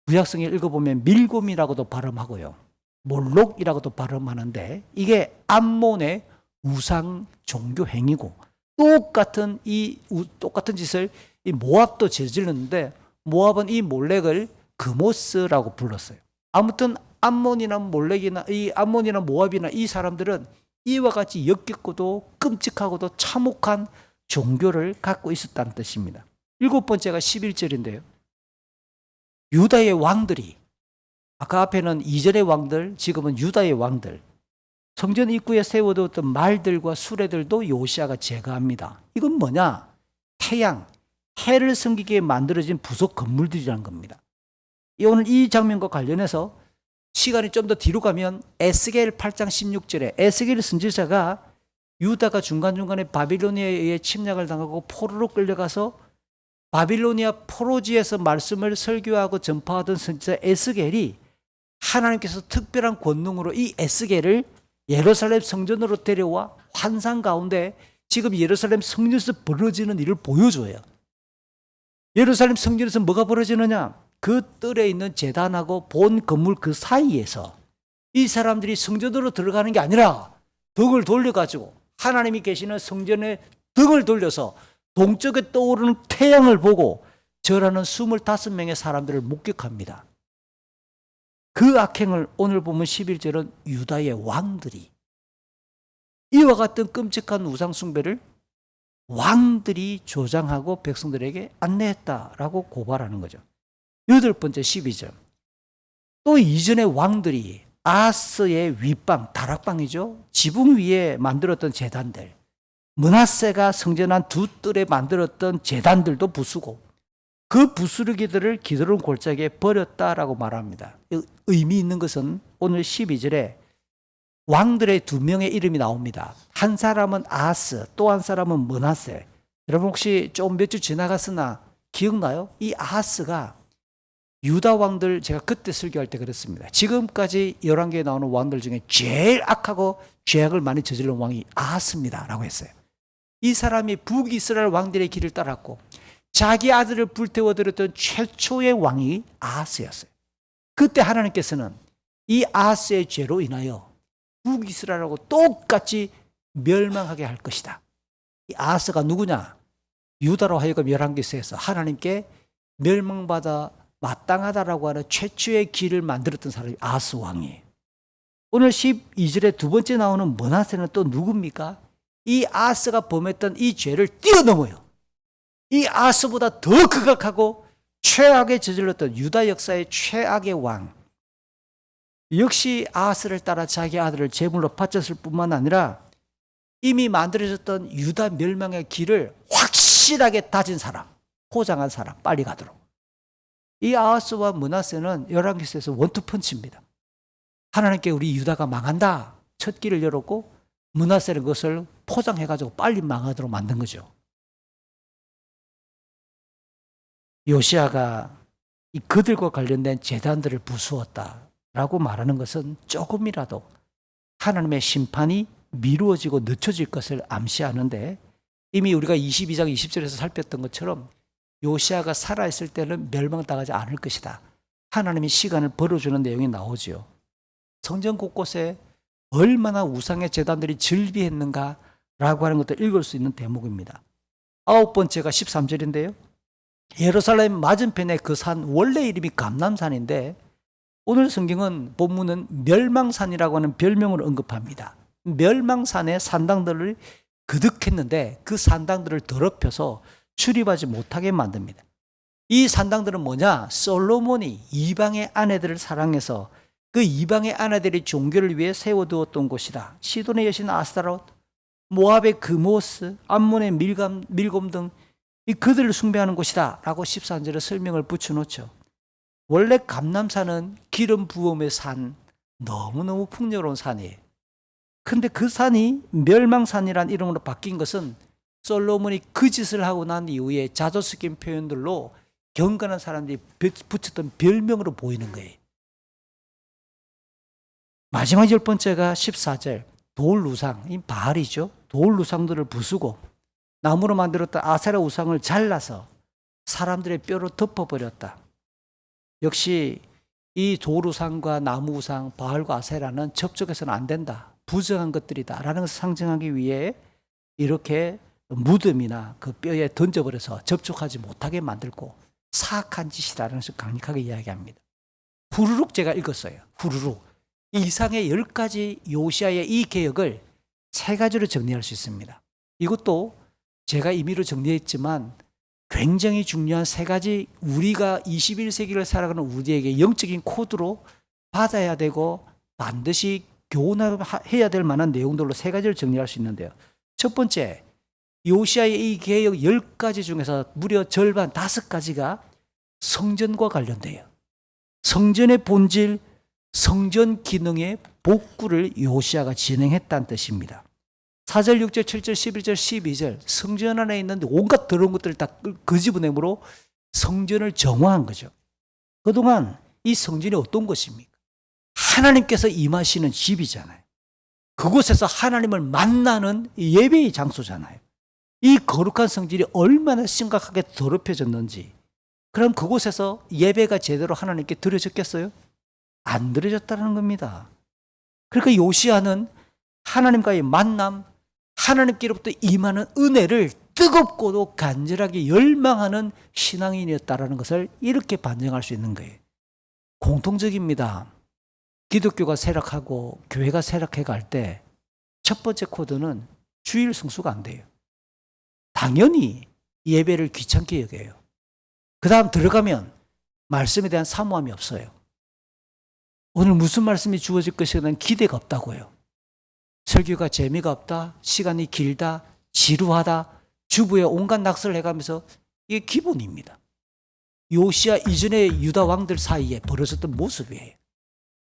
구약성에 읽어보면 밀곰이라고도 발음하고요, 몰록이라고도 발음하는데, 이게 암몬의 우상 종교 행위고, 똑같은 짓을 이 모압도 저질렀는데 모압은 이 몰렉을 그모스라고 불렀어요. 아무튼 암몬이나 모압이나 이 사람들은 이와 같이 역겹고도 끔찍하고도 참혹한 종교를 갖고 있었다는 뜻입니다. 7번째가 11절인데요. 유다의 왕들이, 아까 앞에는 이전의 왕들, 지금은 유다의 왕들, 성전 입구에 세워두었던 말들과 수레들도 요시아가 제거합니다. 이건 뭐냐? 해를 섬기게 만들어진 부속 건물들이라는 겁니다. 오늘 이 장면과 관련해서 시간이 좀 더 뒤로 가면 에스겔 8장 16절에 에스겔 선지자가 유다가 중간중간에 바빌로니아에 의해 침략을 당하고 포로로 끌려가서 바빌로니아 포로지에서 말씀을 설교하고 전파하던 선지자 에스겔이 하나님께서 특별한 권능으로 이 에스겔을 예루살렘 성전으로 데려와 환상 가운데 지금 예루살렘 성전에서 벌어지는 일을 보여줘요. 예루살렘 성전에서 뭐가 벌어지느냐? 그 뜰에 있는 제단하고 본 건물 그 사이에서 이 사람들이 성전으로 들어가는 게 아니라 등을 돌려가지고 하나님이 계시는 성전에 등을 돌려서 동쪽에 떠오르는 태양을 보고 절하는 25명의 사람들을 목격합니다. 그 악행을 오늘 보면 11절은 유다의 왕들이, 이와 같은 끔찍한 우상숭배를 왕들이 조장하고 백성들에게 안내했다라고 고발하는 거죠. 8번째 12절. 또 이전의 왕들이 아하스의 윗방, 다락방이죠. 지붕 위에 만들었던 제단들, 므낫세가 성전한 두 뜰에 만들었던 제단들도 부수고 그 부스러기들을 기드론 골짜기에 버렸다라고 말합니다. 의미 있는 것은 오늘 12절에 왕들의 두 명의 이름이 나옵니다. 한 사람은 아하스, 또 한 사람은 므낫세. 여러분 혹시 좀 몇 주 지나갔으나 기억나요? 이 아하스가 유다 왕들, 제가 그때 설교할 때 그랬습니다. 지금까지 11개에 나오는 왕들 중에 제일 악하고 죄악을 많이 저지른 왕이 아하스입니다 라고 했어요. 이 사람이 북이스라엘 왕들의 길을 따랐고 자기 아들을 불태워드렸던 최초의 왕이 아하스였어요. 그때 하나님께서는 이 아하스의 죄로 인하여 북이스라엘하고 똑같이 멸망하게 할 것이다. 이 아하스가 누구냐? 유다로 하여금 11개에서 하나님께 멸망받아 마땅하다라고 하는 최초의 길을 만들었던 사람이 아하스 왕이에요. 오늘 12절에 두 번째 나오는 므낫세는 또 누굽니까? 이 아하스가 범했던 이 죄를 뛰어넘어요. 이 아하스보다 더 극악하고 최악에 저질렀던 유다 역사의 최악의 왕. 역시 아하스를 따라 자기 아들을 제물로 바쳤을 뿐만 아니라 이미 만들어졌던 유다 멸망의 길을 확실하게 다진 사람, 포장한 사람, 빨리 가도록. 이 아하스와 므낫세는 열왕기서에서 원투펀치입니다. 하나님께 우리 유다가 망한다, 첫 길을 열었고 므낫세는 그것을 포장해가지고 빨리 망하도록 만든 거죠. 요시아가 이 그들과 관련된 제단들을 부수었다라고 말하는 것은 조금이라도 하나님의 심판이 미루어지고 늦춰질 것을 암시하는데, 이미 우리가 22장 20절에서 살폈던 것처럼 요시아가 살아있을 때는 멸망당하지 않을 것이다. 하나님이 시간을 벌어주는 내용이 나오죠. 성전 곳곳에 얼마나 우상의 제단들이 즐비했는가라고 하는 것도 읽을 수 있는 대목입니다. 9번째가 13절인데요. 예루살렘 맞은편에 그 산, 원래 이름이 감람산인데 오늘 성경은 본문은 멸망산이라고 하는 별명을 언급합니다. 멸망산의 산당들을 그득했는데 그 산당들을 더럽혀서 출입하지 못하게 만듭니다. 이 산당들은 뭐냐? 솔로몬이 이방의 아내들을 사랑해서 그 이방의 아내들이 종교를 위해 세워두었던 곳이다. 시돈의 여신 아스타롯, 모압의 그모스, 암몬의 밀곰 등 그들을 숭배하는 곳이다 라고 13절에 설명을 붙여놓죠. 원래 감람산은 기름 부음의 산, 너무너무 풍요로운 산이에요. 근데 그 산이 멸망산이라는 이름으로 바뀐 것은 솔로몬이 그 짓을 하고 난 이후에 자조 섞인 표현들로 경건한 사람들이 붙였던 별명으로 보이는 거예요. 마지막 10번째가 14절, 돌 우상, 이 바알이죠. 돌 우상들을 부수고 나무로 만들었던 아세라 우상을 잘라서 사람들의 뼈로 덮어버렸다. 역시 이 돌 우상과 나무 우상, 바알과 아세라는 접촉해서는 안 된다, 부정한 것들이다 라는 것을 상징하기 위해 이렇게 무덤이나 그 뼈에 던져버려서 접촉하지 못하게 만들고 사악한 짓이라는 것을 강력하게 이야기합니다. 후루룩 제가 읽었어요. 후루룩. 이 이상의 10가지 요시아의 이 개혁을 3가지로 정리할 수 있습니다. 이것도 제가 임의로 정리했지만 굉장히 중요한 3가지, 우리가 21세기를 살아가는 우리에게 영적인 코드로 받아야 되고 반드시 교훈해야 될 만한 내용들로 3가지를 정리할 수 있는데요. 첫 번째, 요시아의 이 개혁 10가지 중에서 무려 절반 5가지가 성전과 관련돼요. 성전의 본질, 성전 기능의 복구를 요시아가 진행했다는 뜻입니다. 4절, 6절, 7절, 11절, 12절 성전 안에 있는 온갖 더러운 것들을 다 끄집어내므로 성전을 정화한 거죠. 그동안 이 성전이 어떤 것입니까? 하나님께서 임하시는 집이잖아요. 그곳에서 하나님을 만나는 예배의 장소잖아요. 이 거룩한 성전이 얼마나 심각하게 더럽혀졌는지, 그럼 그곳에서 예배가 제대로 하나님께 드려졌겠어요? 안 드려졌다는 겁니다. 그러니까 요시아는 하나님과의 만남, 하나님께로부터 임하는 은혜를 뜨겁고도 간절하게 열망하는 신앙인이었다라는 것을 이렇게 반증할 수 있는 거예요. 공통적입니다. 기독교가 쇠락하고 교회가 쇠락해 갈 때 첫 번째 코드는 주일 성수가 안 돼요. 당연히 예배를 귀찮게 여겨요. 그 다음 들어가면 말씀에 대한 사모함이 없어요. 오늘 무슨 말씀이 주어질 것에 대한 기대가 없다고요. 설교가 재미가 없다, 시간이 길다, 지루하다, 주부에 온갖 낙서를 해가면서 이게 기본입니다. 요시야 이전의 유다 왕들 사이에 벌어졌던 모습이에요.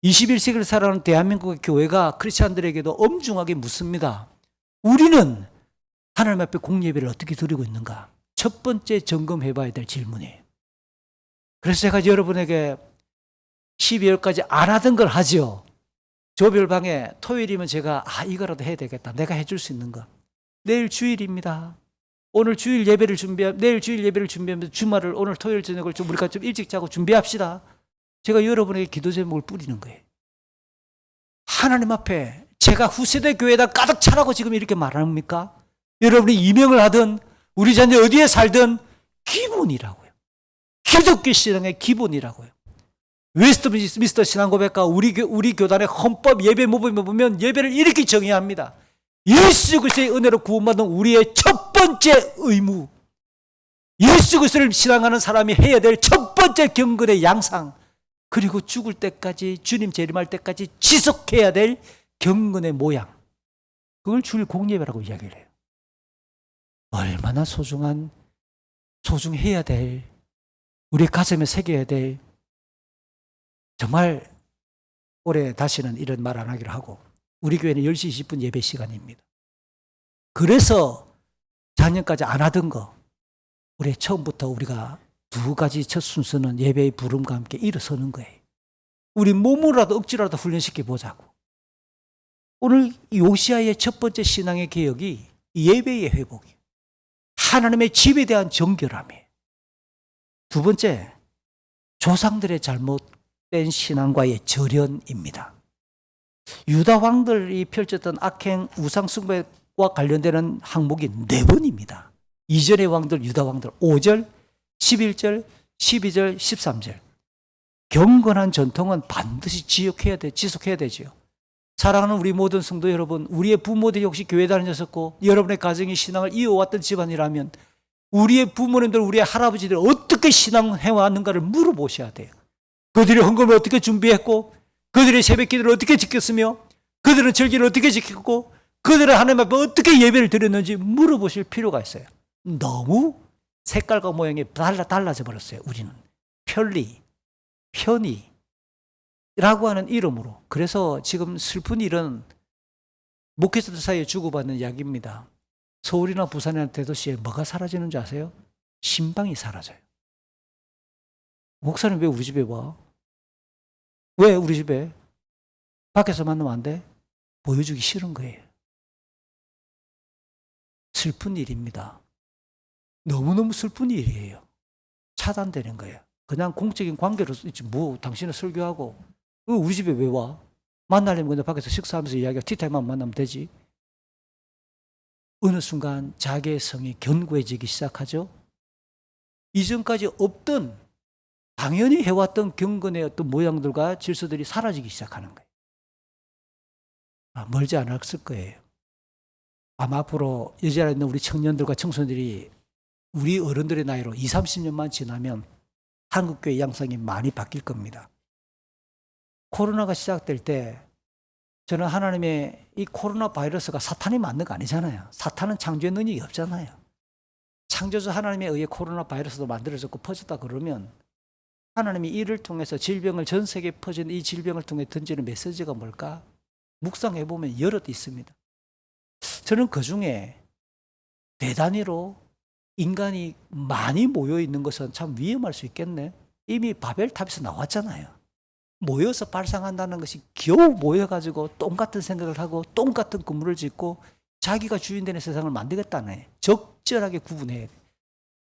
21세기를 살아가는 대한민국의 교회가 크리스찬들에게도 엄중하게 묻습니다. 우리는 하나님 앞에 공예배를 어떻게 드리고 있는가? 첫 번째 점검해봐야 될 질문이에요. 그래서 제가 여러분에게 12월까지 안 하던 걸 하죠. 조별방에 토요일이면 제가 이거라도 해야 되겠다. 내가 해줄 수 있는 거. 내일 주일입니다. 오늘 주일 예배를 내일 주일 예배를 준비하면서 주말을 오늘 토요일 저녁을 우리가 좀 일찍 자고 준비합시다. 제가 여러분에게 기도 제목을 뿌리는 거예요. 하나님 앞에 제가 후세대 교회에다 가득 차라고 지금 이렇게 말합니까? 여러분이 이명을 하든 우리 자녀 어디에 살든 기본이라고요. 기독교 신앙의 기본이라고요. 웨스트민스터 신앙고백과 우리 교단의 헌법 예배 모범에 보면 예배를 이렇게 정의합니다. 예수 그리스도의 은혜로 구원받은 우리의 첫 번째 의무, 예수 그리스도를 신앙하는 사람이 해야 될 첫 번째 경건의 양상, 그리고 죽을 때까지 주님 재림할 때까지 지속해야 될 경건의 모양, 그걸 주일 공예배라고 이야기를 해요. 얼마나 소중해야 될, 우리 가슴에 새겨야 될, 정말 올해 다시는 이런 말 안 하기로 하고, 우리 교회는 10시 20분 예배 시간입니다. 그래서 작년까지 안 하던 거, 올해 처음부터 우리가 두 가지 첫 순서는 예배의 부름과 함께 일어서는 거예요. 우리 몸으로라도 억지로라도 훈련시켜 보자고. 오늘 요시야의 첫 번째 신앙의 개혁이 예배의 회복이에요. 하나님의 집에 대한 정결함이에요. 두 번째, 조상들의 잘못된 신앙과의 절연입니다. 유다 왕들이 펼쳤던 악행 우상 숭배와 관련되는 항목이 4번입니다. 이전의 왕들, 유다 왕들 5절, 11절, 12절, 13절. 경건한 전통은 반드시 지속해야 되지요. 사랑하는 우리 모든 성도 여러분, 우리의 부모들이 혹시 교회 다니셨고 여러분의 가정이 신앙을 이어왔던 집안이라면 우리의 부모님들, 우리의 할아버지들 어떻게 신앙해왔는가를 물어보셔야 돼요. 그들이 헌금을 어떻게 준비했고, 그들의 새벽 기도를 어떻게 지켰으며, 그들은 절기를 어떻게 지켰고, 그들은 하나님 앞에 어떻게 예배를 드렸는지 물어보실 필요가 있어요. 너무 색깔과 모양이 달라져 버렸어요. 우리는 편의라고 하는 이름으로. 그래서 지금 슬픈 일은 목회자들 사이에 주고받는 이야기입니다. 서울이나 부산이나 대도시에 뭐가 사라지는 줄 아세요? 신방이 사라져요. 목사님 왜 우리 집에 와? 왜 우리 집에? 밖에서 만나면 안 돼? 보여주기 싫은 거예요. 슬픈 일입니다. 너무너무 슬픈 일이에요. 차단되는 거예요. 그냥 공적인 관계로 있지, 당신은 설교하고 우리 집에 왜 와? 만나려면 그냥 밖에서 식사하면서 이야기하고 티타임만 만나면 되지. 어느 순간 자기의 성이 견고해지기 시작하죠. 이전까지 없던, 당연히 해왔던 경건의 어떤 모양들과 질서들이 사라지기 시작하는 거예요. 멀지 않았을 거예요. 아마 앞으로 여자에 있는 우리 청년들과 청소년들이 우리 어른들의 나이로 20, 30년만 지나면 한국교회 양상이 많이 바뀔 겁니다. 코로나가 시작될 때 저는 하나님의 이 코로나 바이러스가 사탄이 만든 거 아니잖아요. 사탄은 창조의 능력이 없잖아요. 창조주 하나님에 의해 코로나 바이러스도 만들어졌고 퍼졌다 그러면 하나님이 이를 통해서 질병을, 전 세계에 퍼진 이 질병을 통해 던지는 메시지가 뭘까? 묵상해 보면 여럿 있습니다. 저는 그중에 대단위로 인간이 많이 모여 있는 것은 참 위험할 수 있겠네. 이미 바벨탑에서 나왔잖아요. 모여서 발상한다는 것이 겨우 모여가지고 똑같은 생각을 하고 똑같은 건물을 짓고 자기가 주인 되는 세상을 만들겠다네. 적절하게 구분해야 돼.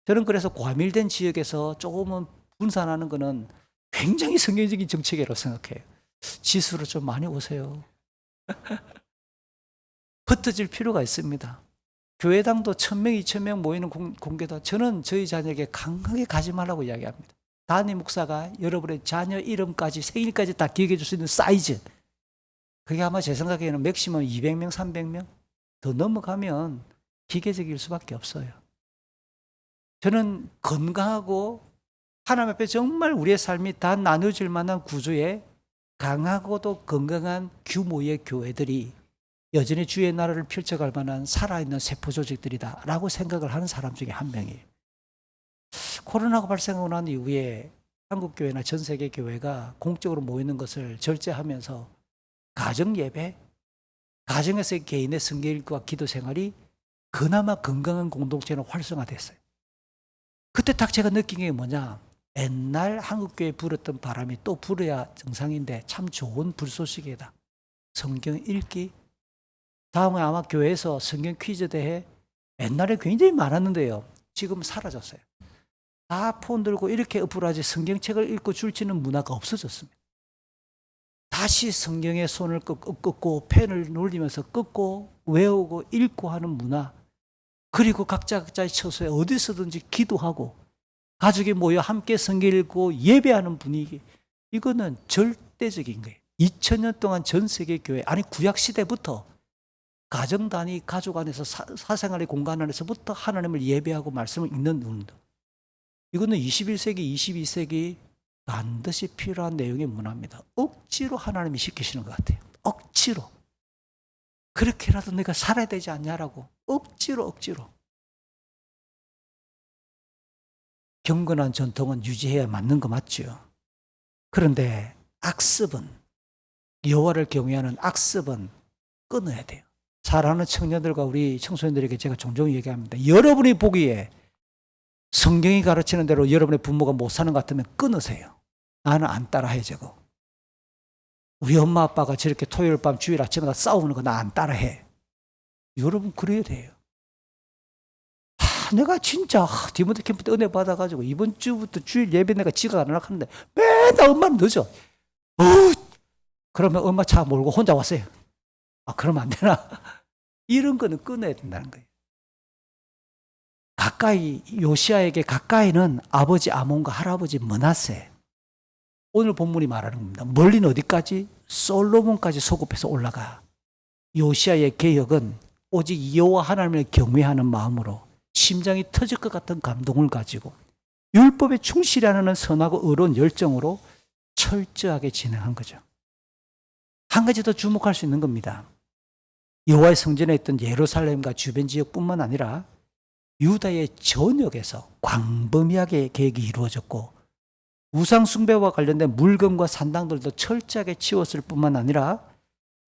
저는 그래서 과밀된 지역에서 조금은 분산하는 것은 굉장히 성경적인 정책이라고 생각해요. 지수로 좀 많이 오세요. 흩어질 필요가 있습니다. 교회당도 1,000명, 2,000명 모이는 공개도 저는 저희 자녀에게 강하게 가지 말라고 이야기합니다. 담임 목사가 여러분의 자녀 이름까지 생일까지 다 기억해 줄 수 있는 사이즈, 그게 아마 제 생각에는 맥시멈 200명, 300명 더 넘어가면 기계적일 수밖에 없어요. 저는 건강하고 하나님 앞에 정말 우리의 삶이 다 나눠질 만한 구조의 강하고도 건강한 규모의 교회들이 여전히 주의 나라를 펼쳐갈 만한 살아있는 세포 조직들이다 라고 생각을 하는 사람 중에 한 명이에요. 코로나가 발생하고 난 이후에 한국교회나 전 세계 교회가 공적으로 모이는 것을 절제하면서 가정 예배, 가정에서의 개인의 성경 읽기와 기도 생활이 그나마 건강한 공동체로 활성화됐어요. 그때 딱 제가 느낀 게 뭐냐, 옛날 한국교회에 불었던 바람이 또 불어야 정상인데 참 좋은 불쏘시개다. 성경 읽기. 다음에 아마 교회에서 성경 퀴즈 대회 옛날에 굉장히 많았는데요. 지금 사라졌어요. 다 폰 들고 이렇게 어플하지 성경책을 읽고 줄치는 문화가 없어졌습니다. 다시 성경에 손을 꺾고 펜을 놀리면서 꺾고 외우고 읽고 하는 문화, 그리고 각자의 처소에 어디서든지 기도하고 가족이 모여 함께 성경 읽고 예배하는 분위기, 이거는 절대적인 거예요. 2000년 동안 전 세계 교회, 아니 구약 시대부터 가정 단위, 가족 안에서 사생활의 공간 안에서부터 하나님을 예배하고 말씀을 읽는 운동, 이거는 21세기, 22세기 반드시 필요한 내용의 문화입니다. 억지로 하나님이 시키시는 것 같아요. 억지로. 그렇게라도 내가 살아야 되지 않냐라고 억지로. 경건한 전통은 유지해야 맞는 거 맞죠. 그런데 악습은, 여호와를 경외하는 악습은 끊어야 돼요. 사랑하는 청년들과 우리 청소년들에게 제가 종종 얘기합니다. 여러분이 보기에 성경이 가르치는 대로 여러분의 부모가 못 사는 것 같으면 끊으세요. 나는 안 따라해 저거. 우리 엄마 아빠가 저렇게 토요일 밤 주일 아침마다 싸우는 거 나 안 따라해. 여러분 그래야 돼요. 내가 진짜 디모데 캠프 때 은혜 받아가지고 이번 주부터 주일 예배 내가 지각 안 하려고 하는데 맨날 엄마는 늦어. 그러면 엄마 차 몰고 혼자 왔어요. 그러면 안 되나? 이런 거는 끊어야 된다는 거예요. 가까이, 요시아에게 가까이는 아버지 아몬과 할아버지 므낫세. 오늘 본문이 말하는 겁니다. 멀리는 어디까지? 솔로몬까지 소급해서 올라가. 요시아의 개혁은 오직 여호와 하나님을 경외하는 마음으로 심장이 터질 것 같은 감동을 가지고 율법에 충실하는 선하고 의로운 열정으로 철저하게 진행한 거죠. 한 가지 더 주목할 수 있는 겁니다. 여호와의 성전에 있던 예루살렘과 주변 지역뿐만 아니라 유다의 전역에서 광범위하게 계획이 이루어졌고 우상 숭배와 관련된 물건과 산당들도 철저하게 치웠을 뿐만 아니라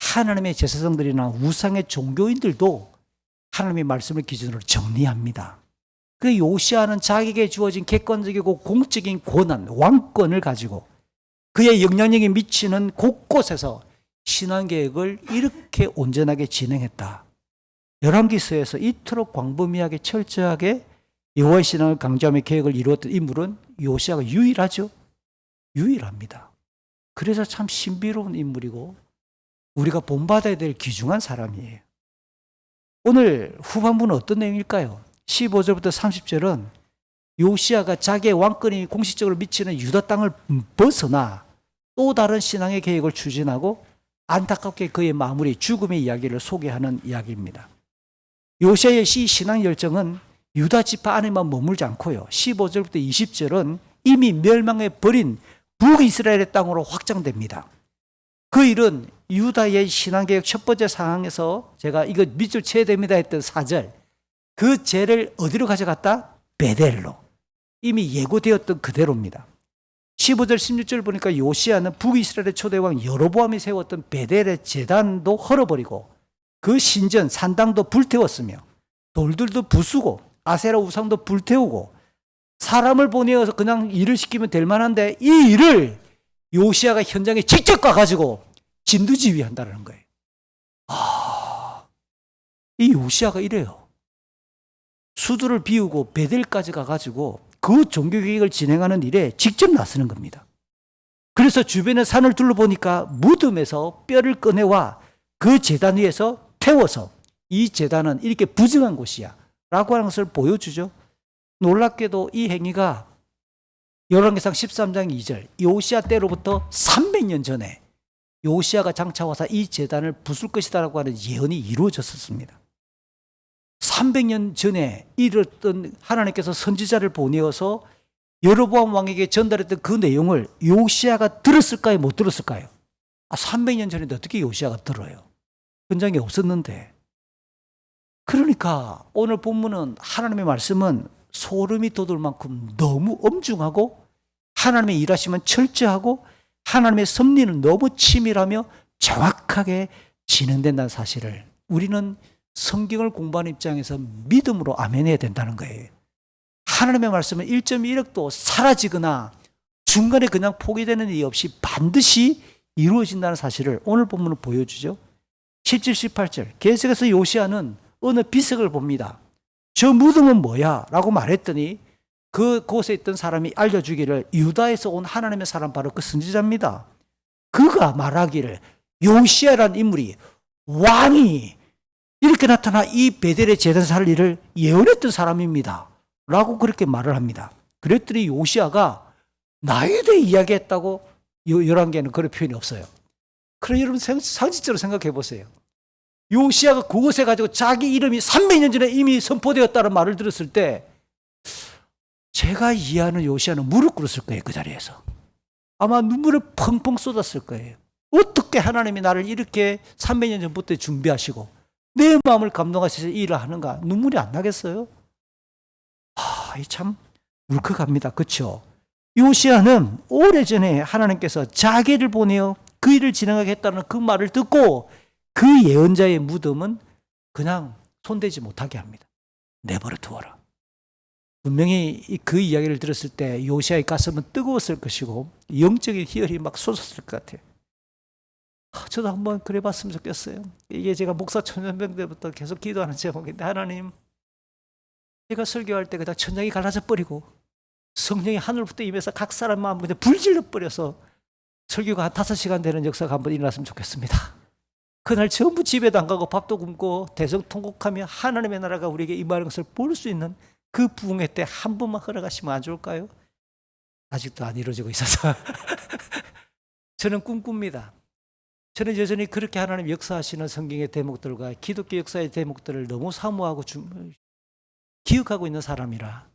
하나님의 제사장들이나 우상의 종교인들도 하나님의 말씀을 기준으로 정리합니다. 그 요시아는 자기에게 주어진 객관적이고 공적인 권한, 왕권을 가지고 그의 영향력이 미치는 곳곳에서 신앙계획을 이렇게 온전하게 진행했다. 열왕기서에서 이토록 광범위하게 철저하게 여호와의 신앙을 강조하며 계획을 이루었던 인물은 요시아가 유일하죠. 유일합니다. 그래서 참 신비로운 인물이고 우리가 본받아야 될 귀중한 사람이에요. 오늘 후반부는 어떤 내용일까요? 15절부터 30절은 요시아가 자기의 왕권이 공식적으로 미치는 유다 땅을 벗어나 또 다른 신앙의 계획을 추진하고 안타깝게 그의 마무리, 죽음의 이야기를 소개하는 이야기입니다. 요시아의 신앙 열정은 유다 지파 안에만 머물지 않고요. 15절부터 20절은 이미 멸망해 버린 북이스라엘의 땅으로 확장됩니다. 그 일은 유다의 신앙개혁 첫 번째 상황에서 제가 이거 밑줄 쳐야 됩니다 했던 4절, 그 죄를 어디로 가져갔다? 베델로. 이미 예고되었던 그대로입니다. 15절 16절 보니까 요시아는 북이스라엘의 초대왕 여로보암이 세웠던 베델의 제단도 헐어버리고 그 신전 산당도 불태웠으며 돌들도 부수고 아세라 우상도 불태우고 사람을 보내어서 그냥 일을 시키면 될 만한데 이 일을 요시아가 현장에 직접 가가지고 진두지휘한다는 거예요. 이 요시아가 이래요. 수두를 비우고 베델까지 가가지고 그 종교개혁을 진행하는 일에 직접 나서는 겁니다. 그래서 주변의 산을 둘러보니까 무덤에서 뼈를 꺼내와 그 제단 위에서 태워서 이 제단은 이렇게 부정한 곳이야 라고 하는 것을 보여주죠. 놀랍게도 이 행위가 열왕기상 13장 2절 요시야 때로부터 300년 전에 요시야가 장차와서 이 제단을 부술 것이다라고 하는 예언이 이루어졌었습니다. 300년 전에 이르렀던 하나님께서 선지자를 보내어서 여로보암 왕에게 전달했던 그 내용을 요시야가 들었을까요? 못 들었을까요? 300년 전인데 어떻게 요시야가 들어요? 현장에 없었는데. 그러니까 오늘 본문은 하나님의 말씀은 소름이 돋을 만큼 너무 엄중하고 하나님의 일하심은 철저하고 하나님의 섭리는 너무 치밀하며 정확하게 진행된다는 사실을 우리는 성경을 공부하는 입장에서 믿음으로 아멘해야 된다는 거예요. 하나님의 말씀은 1.1억도 사라지거나 중간에 그냥 포기되는 일이 없이 반드시 이루어진다는 사실을 오늘 본문은 보여주죠. 17, 18절 계속해서 요시야는 어느 비석을 봅니다. 저 무덤은 뭐야? 라고 말했더니 그곳에 있던 사람이 알려주기를 유다에서 온 하나님의 사람 바로 그 선지자입니다. 그가 말하기를 요시야라는 인물이 왕이 이렇게 나타나 이 베델의 제단사를 일을 예언했던 사람입니다. 라고 그렇게 말을 합니다. 그랬더니 요시야가 나에 대해 이야기했다고 열왕기에는 그런 표현이 없어요. 그럼 여러분 상식적으로 생각해 보세요. 요시야가 그곳에 가지고 자기 이름이 300년 전에 이미 선포되었다는 말을 들었을 때 제가 이해하는 요시야는 무릎 꿇었을 거예요. 그 자리에서. 아마 눈물을 펑펑 쏟았을 거예요. 어떻게 하나님이 나를 이렇게 300년 전부터 준비하시고 내 마음을 감동하셔서 일을 하는가? 눈물이 안 나겠어요? 참 울컥합니다. 그렇죠? 요시야는 오래전에 하나님께서 자기를 보내어 그 일을 진행하겠다는 그 말을 듣고 그 예언자의 무덤은 그냥 손대지 못하게 합니다. 내버려 두어라. 분명히 그 이야기를 들었을 때 요시야의 가슴은 뜨거웠을 것이고 영적인 희열이 막 솟았을 것 같아요. 저도 한번 그래 봤으면 좋겠어요. 이게 제가 목사 천년병 때부터 계속 기도하는 제목인데 하나님 제가 설교할 때 그냥 천장이 갈라져 버리고 성령이 하늘부터 임해서 각 사람 마음 그냥 불질러 버려서 설교가 한 5시간 되는 역사가 한번 일어났으면 좋겠습니다. 그날 전부 집에도 안 가고 밥도 굶고 대성통곡하며 하나님의 나라가 우리에게 임하는 것을 볼 수 있는 그 부흥회 때 한 번만 허락하시면 안 좋을까요? 아직도 안 이루어지고 있어서 저는 꿈꿉니다. 저는 여전히 그렇게 하나님 역사하시는 성경의 대목들과 기독교 역사의 대목들을 너무 사모하고 기억하고 있는 사람이라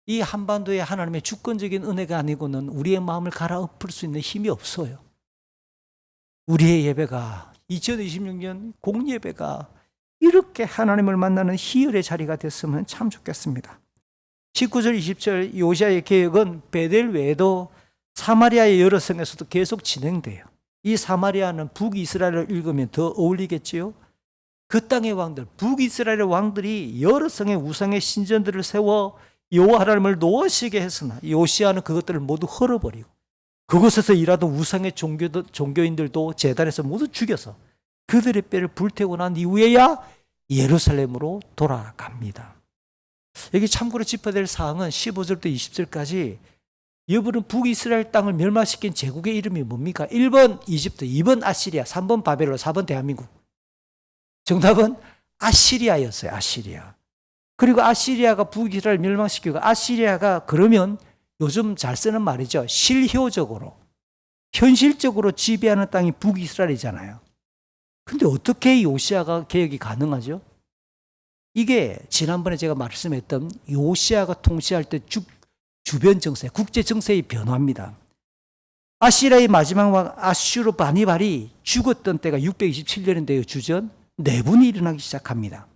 이 한반도의 하나님의 주권적인 은혜가 아니고는 우리의 마음을 갈아엎을 수 있는 힘이 없어요. 우리의 예배가 2026년 공예배가 이렇게 하나님을 만나는 희열의 자리가 됐으면 참 좋겠습니다. 19절 20절 요시야의 계획은 베델 외에도 사마리아의 여러 성에서도 계속 진행돼요. 이 사마리아는 북이스라엘을 읽으면 더 어울리겠지요. 그 땅의 왕들, 북이스라엘의 왕들이 여러 성의 우상의 신전들을 세워 여호와 하나님을 노하시게 했으나 요시야는 그것들을 모두 헐어버리고 그곳에서 일하던 우상의 종교인들도 제단에서 모두 죽여서 그들의 뼈를 불태우고 난 이후에야 예루살렘으로 돌아갑니다. 여기 참고로 짚어야 될 사항은 15절부터 20절까지 여부는 북이스라엘 땅을 멸망시킨 제국의 이름이 뭡니까? 1번 이집트, 2번 아시리아, 3번 바벨론, 4번 대한민국. 정답은 아시리아였어요. 아시리아. 그리고 아시리아가 북이스라엘 멸망시키고 아시리아가 그러면 요즘 잘 쓰는 말이죠. 실효적으로, 현실적으로 지배하는 땅이 북이스라엘이잖아요. 근데 어떻게 요시야가 개혁이 가능하죠? 이게 지난번에 제가 말씀했던 요시야가 통치할 때 주변 정세, 국제 정세의 변화입니다. 아시리아의 마지막 왕 아슈르 바니발이 죽었던 때가 627년인데요. 주전 내분이 일어나기 시작합니다.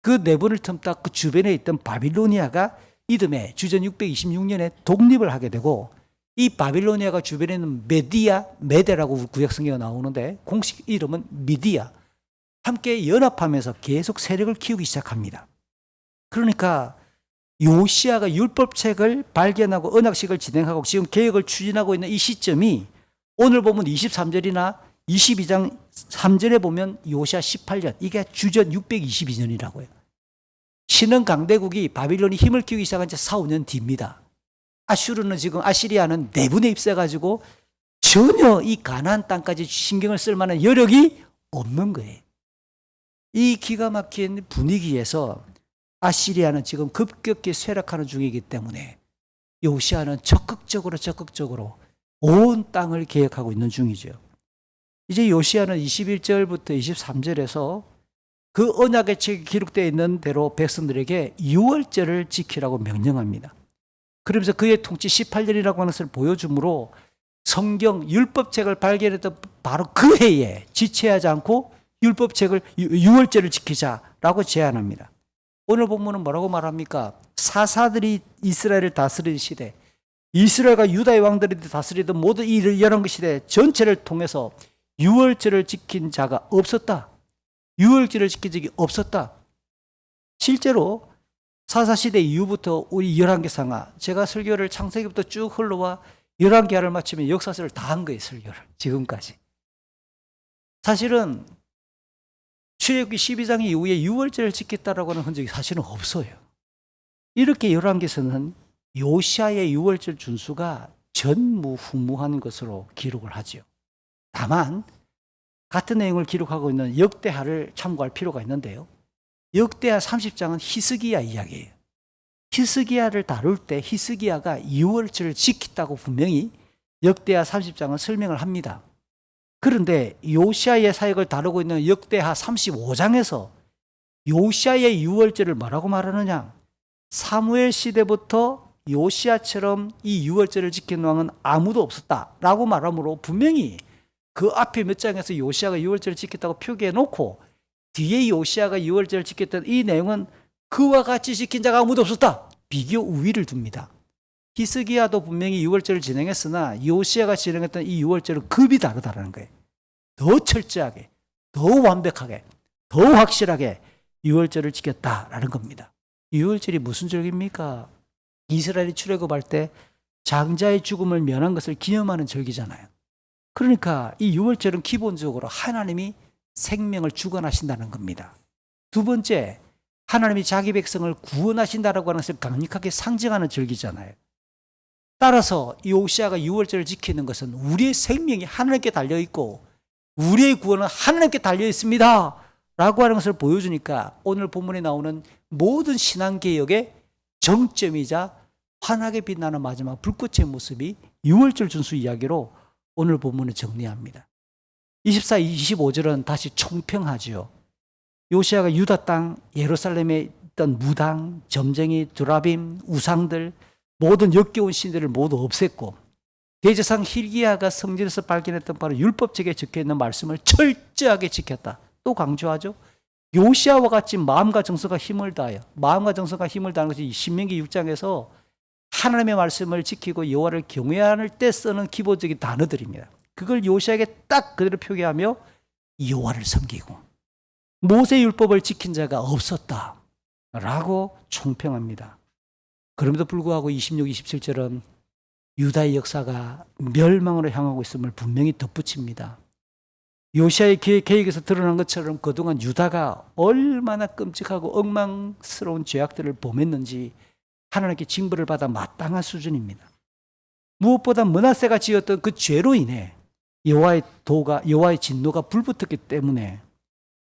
그 내분을 틈타 그 주변에 있던 바빌로니아가 이듬해 주전 626년에 독립을 하게 되고 이 바빌로니아가 주변에는 메데라고 구약성경에 나오는데 공식 이름은 미디아 함께 연합하면서 계속 세력을 키우기 시작합니다. 그러니까 요시야가 율법책을 발견하고 언약식을 진행하고 지금 개혁을 추진하고 있는 이 시점이 오늘 보면 23절이나 22장 3절에 보면 요시야 18년 이게 주전 622년이라고요. 신흥 강대국이 바빌론이 힘을 키우기 시작한 지 4, 5년 뒤입니다. 아슈르는 지금 아시리아는 내분에 입세가지고 전혀 이 가나안 땅까지 신경을 쓸 만한 여력이 없는 거예요. 이 기가 막힌 분위기에서 아시리아는 지금 급격히 쇠락하는 중이기 때문에 요시아는 적극적으로 온 땅을 개혁하고 있는 중이죠. 이제 요시아는 21절부터 23절에서 그 언약의 책에 기록되어 있는 대로 백성들에게 유월절을 지키라고 명령합니다. 그러면서 그의 통치 18년이라고 하는 것을 보여주므로 성경 율법책을 발견했던 바로 그 해에 지체하지 않고 율법책을 유월절을 지키자라고 제안합니다. 오늘 본문은 뭐라고 말합니까? 사사들이 이스라엘을 다스리는 시대, 이스라엘과 유다의 왕들이 다스리던 모든 이 열왕국 시대 전체를 통해서 유월절을 지킨 자가 없었다. 유월절을 지킨 적이 없었다. 실제로 사사시대 이후부터 우리 열왕기상하, 제가 설교를 창세기부터 쭉 흘러와 열왕기하를 마치면 역사서를 다 한 거예요. 설교를 지금까지. 사실은 출애굽기 12장 이후에 유월절을 지켰다라고 하는 흔적이 사실은 없어요. 이렇게 열왕기서는 요시아의 유월절 준수가 전무후무한 것으로 기록을 하죠. 다만 같은 내용을 기록하고 있는 역대하를 참고할 필요가 있는데요. 역대하 30장은 히스기야 이야기예요. 히스기야를 다룰 때 히스기야가 유월절을 지켰다고 분명히 역대하 30장은 설명을 합니다. 그런데 요시아의 사역을 다루고 있는 역대하 35장에서 요시아의 유월절을 뭐라고 말하느냐? 사무엘 시대부터 요시아처럼 이 유월절을 지킨 왕은 아무도 없었다라고 말하므로 분명히 그 앞에 몇 장에서 요시아가 유월절을 지켰다고 표기해 놓고 뒤에 요시아가 유월절을 지켰던 이 내용은 그와 같이 지킨 자가 아무도 없었다. 비교 우위를 둡니다. 히스기야도 분명히 유월절을 진행했으나 요시아가 진행했던 이 유월절은 급이 다르다는 거예요. 더 철저하게, 더 완벽하게, 더 확실하게 유월절을 지켰다라는 겁니다. 유월절이 무슨 절기입니까? 이스라엘이 출애굽할 때 장자의 죽음을 면한 것을 기념하는 절기잖아요. 그러니까 이 유월절은 기본적으로 하나님이 생명을 주관하신다는 겁니다. 두 번째, 하나님이 자기 백성을 구원하신다라고 하는 것을 강력하게 상징하는 절기잖아요. 따라서 요시아가 유월절을 지키는 것은 우리의 생명이 하나님께 달려있고 우리의 구원은 하나님께 달려있습니다 라고 하는 것을 보여주니까 오늘 본문에 나오는 모든 신앙개혁의 정점이자 환하게 빛나는 마지막 불꽃의 모습이 유월절 준수 이야기로 오늘 본문을 정리합니다. 24, 25절은 다시 총평하지요. 요시아가 유다 땅 예루살렘에 있던 무당, 점쟁이, 두라빔, 우상들 모든 역겨운 신들을 모두 없앴고 대제사장 hil기야가 성전에서 발견했던 바로 율법책에 적혀있는 말씀을 철저하게 지켰다. 또 강조하죠. 요시아와 같이 마음과 정서가 힘을 다하여 마음과 정서가 힘을 다하는 것이 신명기 6장에서 하나님의 말씀을 지키고 여호와를 경외할 때 쓰는 기본적인 단어들입니다. 그걸 요시아에게 딱 그대로 표기하며 여호와를 섬기고 모세 율법을 지킨 자가 없었다라고 총평합니다. 그럼에도 불구하고 26, 27절은 유다의 역사가 멸망으로 향하고 있음을 분명히 덧붙입니다. 요시아의 계획에서 드러난 것처럼 그동안 유다가 얼마나 끔찍하고 엉망스러운 죄악들을 범했는지 하나님께 징벌을 받아 마땅한 수준입니다. 무엇보다 므낫세가 지었던 그 죄로 인해 여호와의 진노가 불붙었기 때문에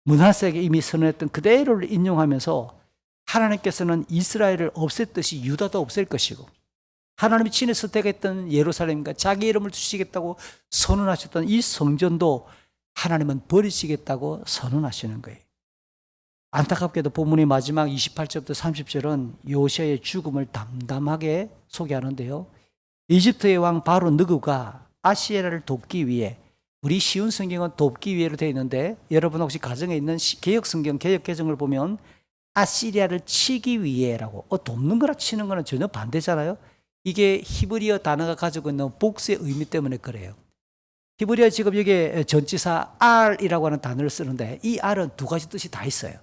므낫세에게 이미 선언했던 그대로를 인용하면서 하나님께서는 이스라엘을 없앴듯이 유다도 없앨 것이고 하나님이 친히 선택했던 예루살렘과 자기 이름을 주시겠다고 선언하셨던 이 성전도 하나님은 버리시겠다고 선언하시는 거예요. 안타깝게도 본문의 마지막 28절부터 30절은 요시아의 죽음을 담담하게 소개하는데요. 이집트의 왕 바로 느구가 아시에라를 돕기 위해 우리 쉬운 성경은 돕기 위해로 되어 있는데 여러분 혹시 가정에 있는 개혁 성경, 개혁 개정을 보면 아시리아를 치기 위해라고 돕는 거랑 치는 거는 전혀 반대잖아요. 이게 히브리어 단어가 가지고 있는 복수의 의미 때문에 그래요. 히브리어 지금 여기에 전치사 R이라고 하는 단어를 쓰는데 이 R은 두 가지 뜻이 다 있어요.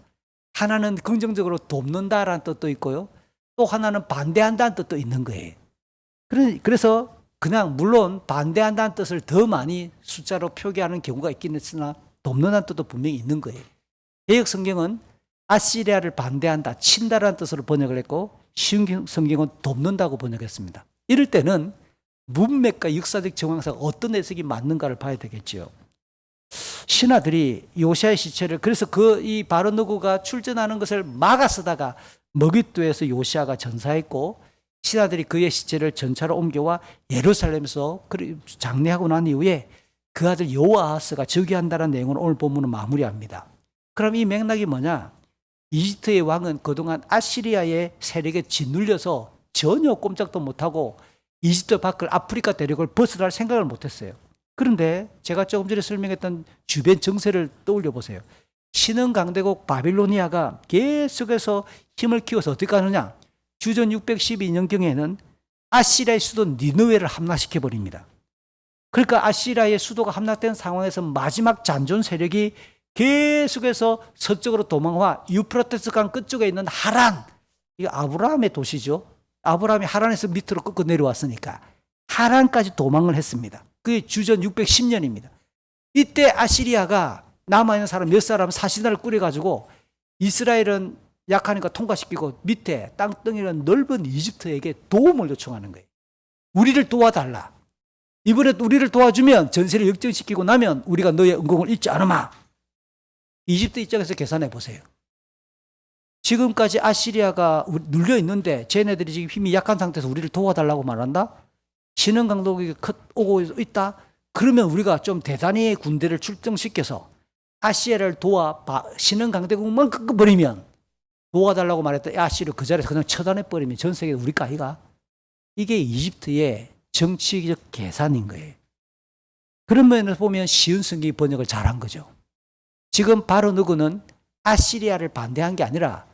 하나는 긍정적으로 돕는다라는 뜻도 있고요. 또 하나는 반대한다는 뜻도 있는 거예요. 그래서 그냥 물론 반대한다는 뜻을 더 많이 숫자로 표기하는 경우가 있긴 했으나 돕는다는 뜻도 분명히 있는 거예요. 개역 성경은 아시리아를 반대한다, 친다라는 뜻으로 번역을 했고 쉬운 성경은 돕는다고 번역했습니다. 이럴 때는 문맥과 역사적 정황상 어떤 해석이 맞는가를 봐야 되겠죠. 신하들이 요시아의 시체를 그래서 이 바로누구가 출전하는 것을 막아서다가 머깃도에서 요시아가 전사했고 신하들이 그의 시체를 전차로 옮겨와 예루살렘에서 장례하고 난 이후에 그 아들 여호아하스가 즉위한다는 내용을 오늘 본문은 마무리합니다. 그럼 이 맥락이 뭐냐? 이집트의 왕은 그동안 아시리아의 세력에 짓눌려서 전혀 꼼짝도 못하고 이집트 밖을 아프리카 대륙을 벗어날 생각을 못했어요. 그런데 제가 조금 전에 설명했던 주변 정세를 떠올려 보세요. 신흥 강대국 바빌로니아가 계속해서 힘을 키워서 어떻게 하느냐? 주전 612년경에는 아시리아의 수도 니느웨를 함락시켜 버립니다. 그러니까 아시리아의 수도가 함락된 상황에서 마지막 잔존 세력이 계속해서 서쪽으로 도망와 유프라테스 강 끝쪽에 있는 하란, 이거 아브라함의 도시죠. 아브라함이 하란에서 밑으로 꺾어 내려왔으니까 하란까지 도망을 했습니다. 그게 주전 610년입니다. 이때 아시리아가 남아있는 사람 몇 사람 사신단을 꾸려가지고 이스라엘은 약하니까 통과시키고 밑에 땅덩이는 넓은 이집트에게 도움을 요청하는 거예요. 우리를 도와달라. 이번에 우리를 도와주면 전세를 역전시키고 나면 우리가 너의 은공을 잊지 않으마. 이집트 입장에서 계산해 보세요. 지금까지 아시리아가 눌려 있는데 쟤네들이 지금 힘이 약한 상태에서 우리를 도와달라고 말한다? 신흥 강대국이 오고 있다? 그러면 우리가 좀 대단히 군대를 출동시켜서 아시리아를 도와 신흥 강대국만 꺾어버리면 도와달라고 말했던 아시리아 그 자리에서 그냥 처단해버리면 전 세계 우리 까이가? 이게 이집트의 정치적 계산인 거예요. 그런 면에서 보면 시운 성경이 번역을 잘한 거죠. 지금 바로 누구는 아시리아를 반대한 게 아니라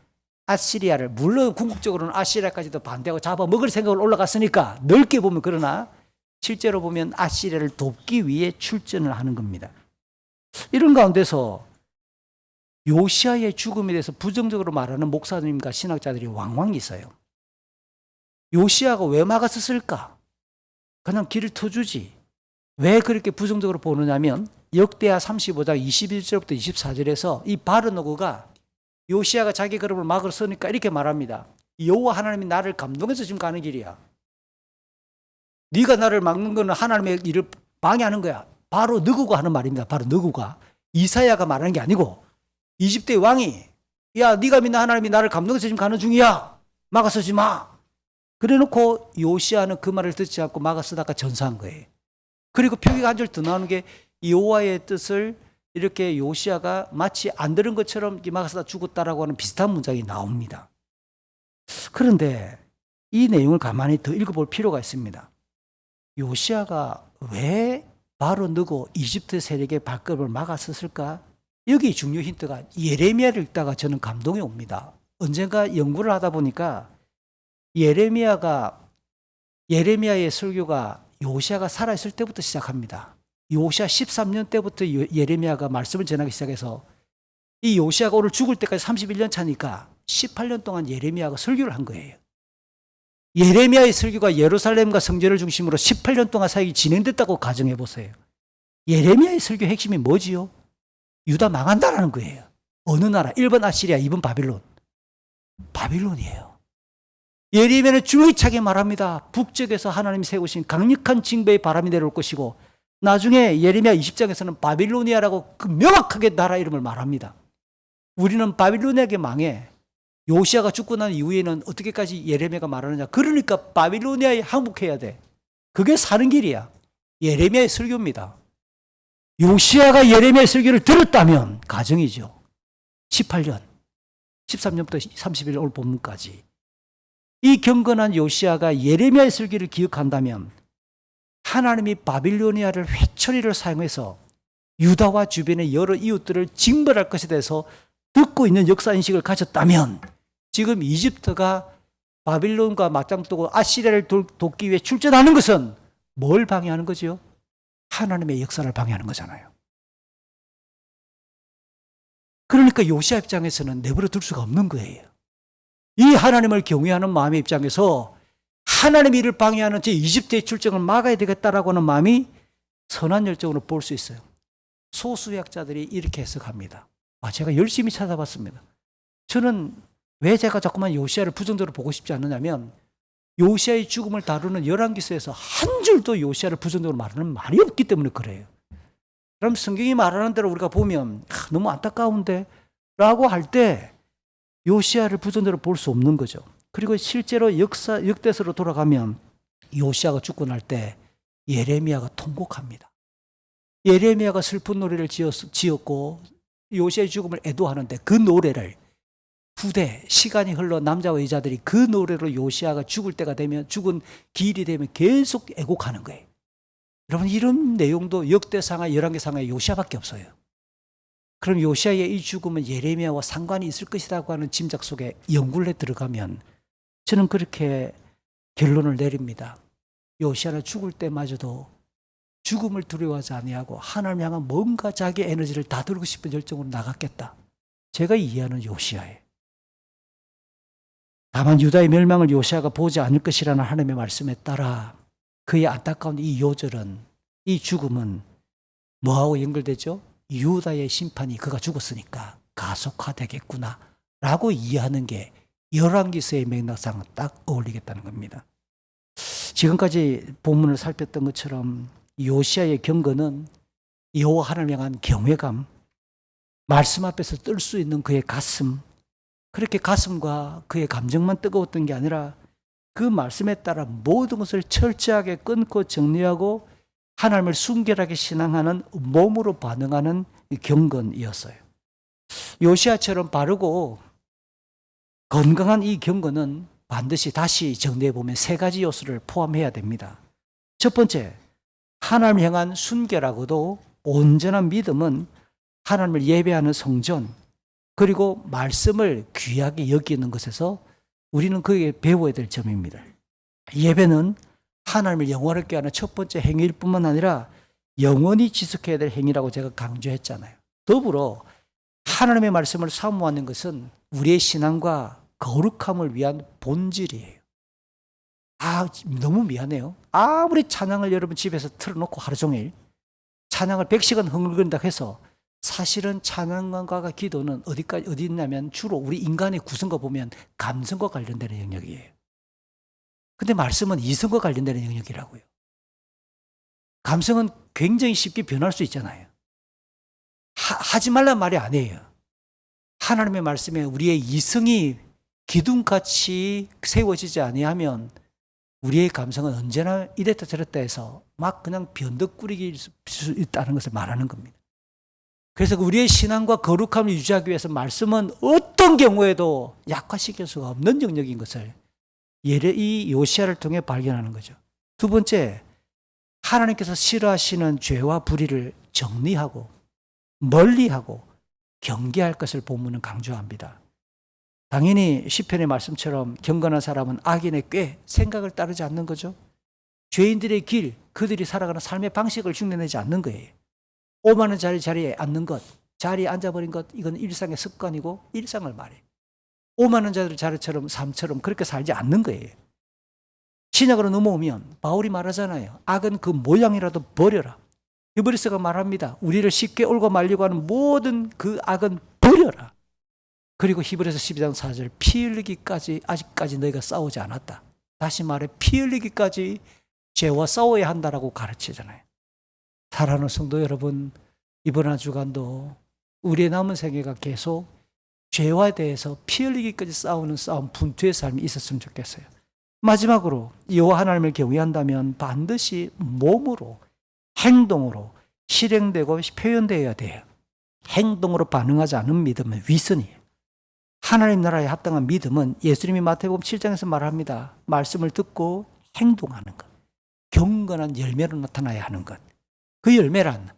아시리아를, 물론 궁극적으로는 아시리아까지도 반대하고 잡아먹을 생각으로 올라갔으니까 넓게 보면, 그러나 실제로 보면 아시리아를 돕기 위해 출전을 하는 겁니다. 이런 가운데서 요시아의 죽음에 대해서 부정적으로 말하는 목사님과 신학자들이 왕왕 있어요. 요시아가 왜 막았을까? 그냥 길을 터주지. 왜 그렇게 부정적으로 보느냐면 역대하 35장 21절부터 24절에서 이 바르노그가 요시아가 자기 그룹을 막으러 서니까 이렇게 말합니다. 여호와 하나님이 나를 감동해서 지금 가는 길이야. 네가 나를 막는 거는 하나님의 일을 방해하는 거야. 바로 느구가 하는 말입니다. 바로 느구가. 이사야가 말하는 게 아니고 이집트의 왕이 야 네가 믿는 하나님이 나를 감동해서 지금 가는 중이야. 막아서지 마. 그래놓고 요시아는 그 말을 듣지 않고 막아서다가 전사한 거예요. 그리고 표기가 한 줄 더 나오는 게 여호와의 뜻을 이렇게 요시아가 마치 안 들은 것처럼 막아서다 죽었다라고 하는 비슷한 문장이 나옵니다. 그런데 이 내용을 가만히 더 읽어볼 필요가 있습니다. 요시아가 왜 바로 느고 이집트 세력의 발걸음을 막았을까? 여기 중요 힌트가 예레미야를 읽다가 저는 감동이 옵니다. 언젠가 연구를 하다 보니까 예레미야의 설교가 요시아가 살아있을 때부터 시작합니다. 요시아 13년 때부터 예레미야가 말씀을 전하기 시작해서 이 요시아가 오늘 죽을 때까지 31년 차니까 18년 동안 예레미야가 설교를 한 거예요. 예레미야의 설교가 예루살렘과 성전을 중심으로 18년 동안 사역이 진행됐다고 가정해 보세요. 예레미야의 설교 핵심이 뭐지요? 유다 망한다라는 거예요. 어느 나라? 1번 아시리아, 2번 바빌론. 바빌론이에요. 예레미야는 줄기차게 말합니다. 북쪽에서 하나님이 세우신 강력한 징배의 바람이 내려올 것이고 나중에 예레미야 20장에서는 바빌로니아라고 그 명확하게 나라 이름을 말합니다. 우리는 바빌로니아에게 망해. 요시아가 죽고 난 이후에는 어떻게까지 예레미야가 말하느냐. 그러니까 바빌로니아에 항복해야 돼. 그게 사는 길이야. 예레미야의 설교입니다. 요시아가 예레미야의 설교를 들었다면 가정이죠. 18년, 13년부터 30일 오늘 본문까지. 이 경건한 요시아가 예레미야의 설교를 기억한다면 하나님이 바빌로니아를 회초리를 사용해서 유다와 주변의 여러 이웃들을 징벌할 것에 대해서 듣고 있는 역사인식을 가졌다면 지금 이집트가 바빌론과 맞짱 뜨고 아시리아를 돕기 위해 출전하는 것은 뭘 방해하는 거죠? 하나님의 역사를 방해하는 거잖아요. 그러니까 요시아 입장에서는 내버려 둘 수가 없는 거예요. 이 하나님을 경외하는 마음의 입장에서 하나님의 일을 방해하는 제 이집트의 출정을 막아야 되겠다라고 하는 마음이 선한 열정으로 볼 수 있어요. 소수학자들이 이렇게 해석합니다. 제가 열심히 찾아봤습니다. 저는 왜 제가 자꾸만 요시아를 부정적으로 보고 싶지 않느냐면 요시아의 죽음을 다루는 열왕기서에서 한 줄도 요시아를 부정적으로 말하는 말이 없기 때문에 그래요. 그럼 성경이 말하는 대로 우리가 보면 너무 안타까운데 라고 할 때 요시야를 부전으로 볼 수 없는 거죠. 그리고 실제로 역대서로 돌아가면 요시야가 죽고 날 때 예레미야가 통곡합니다. 예레미야가 슬픈 노래를 지었고 요시야의 죽음을 애도하는데 그 노래를 후대 시간이 흘러 남자와 여자들이 그 노래로 요시야가 죽을 때가 되면 죽은 기일이 되면 계속 애곡하는 거예요. 여러분 이런 내용도 역대상하 열왕기상하에 요시야밖에 없어요. 그럼 요시야의 이 죽음은 예레미야와 상관이 있을 것이라고 하는 짐작 속에 연구를 해 들어가면 저는 그렇게 결론을 내립니다. 요시야는 죽을 때마저도 죽음을 두려워하지 아니하고 하나님 향한 뭔가 자기 에너지를 다 들고 싶은 열정으로 나갔겠다. 제가 이해하는 요시야예요. 다만 유다의 멸망을 요시야가 보지 않을 것이라는 하나님의 말씀에 따라 그의 안타까운 이 요절은, 이 죽음은 뭐하고 연결되죠? 유다의 심판이 그가 죽었으니까 가속화되겠구나 라고 이해하는 게 열왕기서의 맥락상 딱 어울리겠다는 겁니다. 지금까지 본문을 살폈던 것처럼 요시야의 경건은 여호와 하나님을 향한 경외감, 말씀 앞에서 뜰 수 있는 그의 가슴, 그렇게 가슴과 그의 감정만 뜨거웠던 게 아니라 그 말씀에 따라 모든 것을 철저하게 끊고 정리하고 하나님을 순결하게 신앙하는 몸으로 반응하는 경건이었어요. 요시야처럼 바르고 건강한 이 경건은 반드시 다시 정리해 보면 세 가지 요소를 포함해야 됩니다. 첫 번째, 하나님을 향한 순결하고도 온전한 믿음은 하나님을 예배하는 성전, 그리고 말씀을 귀하게 여기는 것에서 우리는 그에게 배워야 될 점입니다. 예배는 하나님을 영원하게 하는 첫 번째 행위일 뿐만 아니라 영원히 지속해야 될 행위라고 제가 강조했잖아요. 더불어 하나님의 말씀을 사모하는 것은 우리의 신앙과 거룩함을 위한 본질이에요. 너무 미안해요. 아무리 찬양을 여러분 집에서 틀어놓고 하루 종일 찬양을 100시간 흥얼거린다고 해서 사실은 찬양과 기도는 어디 있냐면 주로 우리 인간의 구성과 보면 감성과 관련되는 영역이에요. 근데 말씀은 이성과 관련되는 영역이라고요. 감성은 굉장히 쉽게 변할 수 있잖아요. 하지 말란 말이 아니에요. 하나님의 말씀에 우리의 이성이 기둥같이 세워지지 아니하면 우리의 감성은 언제나 이랬다 저랬다 해서 막 그냥 변덕꾸리길 수 있다는 것을 말하는 겁니다. 그래서 우리의 신앙과 거룩함을 유지하기 위해서 말씀은 어떤 경우에도 약화시킬 수가 없는 영역인 것을 이 요시야를 통해 발견하는 거죠. 두 번째, 하나님께서 싫어하시는 죄와 불의를 정리하고 멀리하고 경계할 것을 본문은 강조합니다. 당연히 시편의 말씀처럼 경건한 사람은 악인의 꾀, 생각을 따르지 않는 거죠. 죄인들의 길, 그들이 살아가는 삶의 방식을 흉내내지 않는 거예요. 오만한 자리에 앉는 것, 자리에 앉아버린 것, 이건 일상의 습관이고 일상을 말해요. 오만한 자들 자리처럼 삶처럼 그렇게 살지 않는 거예요. 신약으로 넘어오면 바울이 말하잖아요. 악은 그 모양이라도 버려라. 히브리서가 말합니다. 우리를 쉽게 옳고 말리고 하는 모든 그 악은 버려라. 그리고 히브리서 12장 4절 피 흘리기까지 아직까지 너희가 싸우지 않았다. 다시 말해 피 흘리기까지 죄와 싸워야 한다라고 가르치잖아요. 사랑하는 성도 여러분, 이번 한 주간도 우리의 남은 생애가 계속 죄와 대해서 피 흘리기까지 싸우는 싸움, 분투의 삶이 있었으면 좋겠어요. 마지막으로 여호와 하나님을 경외한다면 반드시 몸으로, 행동으로 실행되고 표현되어야 돼요. 행동으로 반응하지 않은 믿음은 위선이에요. 하나님 나라에 합당한 믿음은 예수님이 마태복음 7장에서 말합니다. 말씀을 듣고 행동하는 것, 경건한 열매로 나타나야 하는 것. 그 열매란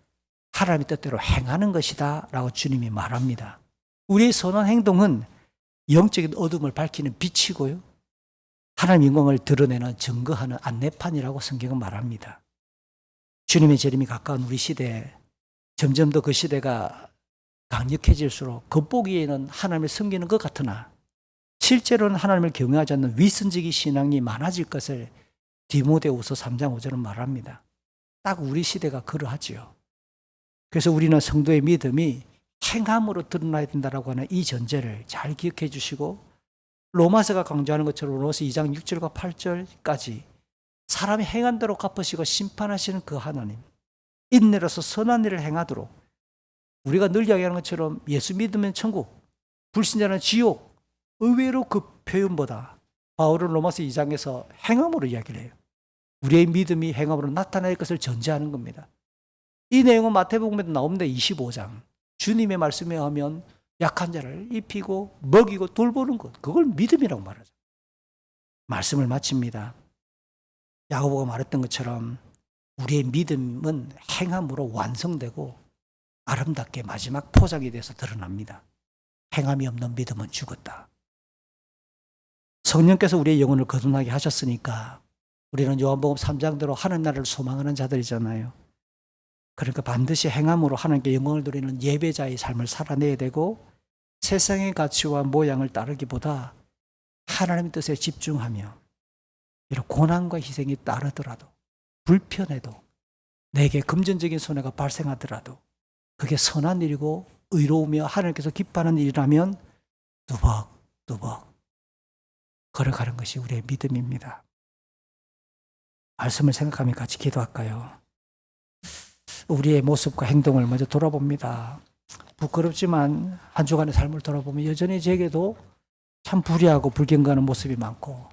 하나님의 뜻대로 행하는 것이다 라고 주님이 말합니다. 우리의 선한 행동은 영적인 어둠을 밝히는 빛이고요, 하나님의 영광을 드러내는 증거하는 안내판이라고 성경은 말합니다. 주님의 재림이 가까운 우리 시대에 점점 더 그 시대가 강력해질수록 겉보기에는 하나님을 섬기는 것 같으나 실제로는 하나님을 경외하지 않는 위선적인 신앙이 많아질 것을 디모데후서 3장 5절은 말합니다. 딱 우리 시대가 그러하지요. 그래서 우리는 성도의 믿음이 행함으로 드러나야 된다고 하는 이 전제를 잘 기억해 주시고, 로마서가 강조하는 것처럼 로마서 2장 6절과 8절까지 사람이 행한 대로 갚으시고 심판하시는 그 하나님, 인내로서 선한 일을 행하도록, 우리가 늘 이야기하는 것처럼 예수 믿으면 천국, 불신자는 지옥, 의외로 그 표현보다 바울은 로마서 2장에서 행함으로 이야기를 해요. 우리의 믿음이 행함으로 나타날 것을 전제하는 겁니다. 이 내용은 마태복음에도 나옵니다. 25장. 주님의 말씀에 하면 약한 자를 입히고 먹이고 돌보는 것, 그걸 믿음이라고 말하죠. 말씀을 마칩니다. 야고보가 말했던 것처럼 우리의 믿음은 행함으로 완성되고 아름답게 마지막 포장이 돼서 드러납니다. 행함이 없는 믿음은 죽었다. 성령께서 우리의 영혼을 거듭나게 하셨으니까 우리는 요한복음 3장대로 하나님 나라를 소망하는 자들이잖아요. 그러니까 반드시 행함으로 하나님께 영광을 돌리는 예배자의 삶을 살아내야 되고, 세상의 가치와 모양을 따르기보다 하나님의 뜻에 집중하며, 이런 고난과 희생이 따르더라도, 불편해도, 내게 금전적인 손해가 발생하더라도 그게 선한 일이고 의로우며 하나님께서 기뻐하는 일이라면 두벅두벅 걸어가는 것이 우리의 믿음입니다. 말씀을 생각하며 같이 기도할까요? 우리의 모습과 행동을 먼저 돌아봅니다. 부끄럽지만 한 주간의 삶을 돌아보면 여전히 제게도 참 불의하고 불경건한 모습이 많고,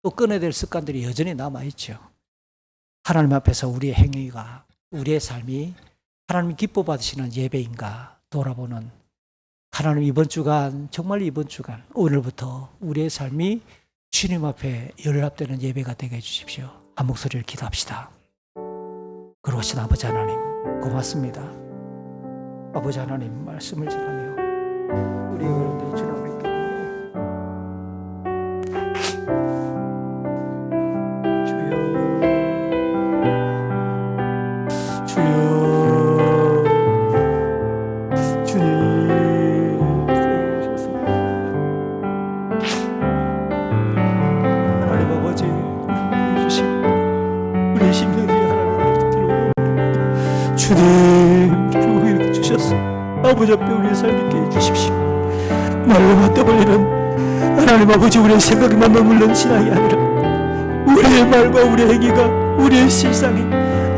또 끊어야 될 습관들이 여전히 남아있죠. 하나님 앞에서 우리의 행위가, 우리의 삶이 하나님이 기뻐 받으시는 예배인가 돌아보는, 하나님 이번 주간, 정말 이번 주간 오늘부터 우리의 삶이 주님 앞에 연락되는 예배가 되게 해주십시오. 한 목소리를 기도합시다. 그러신 아버지 하나님 고맙습니다. 아버지 하나님, 말씀을 전하며 우리 어른들이 주님 앞에 아버지 앞에 우리의 삶 있게 해주십시오. 말로 맞다버리는 하나님 아버지, 우리의 생각만 머물는 신앙이 아니라 우리의 말과 우리의 행위가, 우리의 실상이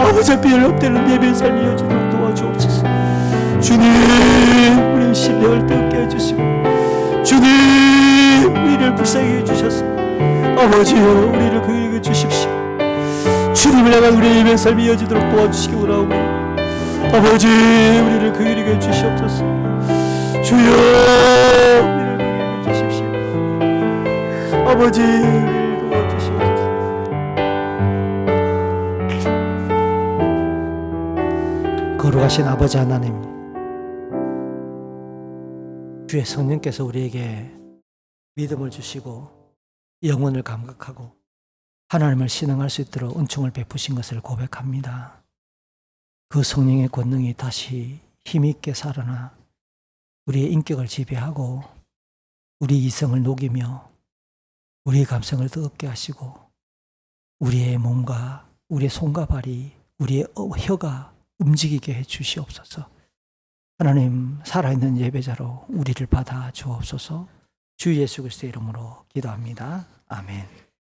아버지 앞에 연락되는 예배의 삶이 여주도록 도와주옵소서. 주님, 우리의 신뢰할 때 없게 해주시고, 주님, 우리를 불쌍히 해주셔서 아버지여 우리를 긍휼히 주십시오. 주님을 향한 우리의 예배의 삶이 여주도록 도와주시기 원하오니 아버지, 우리를 긍휼히 여겨 주시옵소서. 주여, 우리를 긍휼히 여겨 주십시오. 아버지, 우리를 도와주시옵소서. 거룩하신 아버지 하나님, 주의 성령께서 우리에게 믿음을 주시고 영혼을 감각하고 하나님을 신앙할 수 있도록 은총을 베푸신 것을 고백합니다. 그 성령의 권능이 다시 힘있게 살아나 우리의 인격을 지배하고 우리 이성을 녹이며 우리의 감성을 뜨겁게 하시고 우리의 몸과 우리의 손과 발이, 우리의 혀가 움직이게 해 주시옵소서. 하나님, 살아있는 예배자로 우리를 받아 주옵소서. 주 예수 그리스도의 이름으로 기도합니다. 아멘.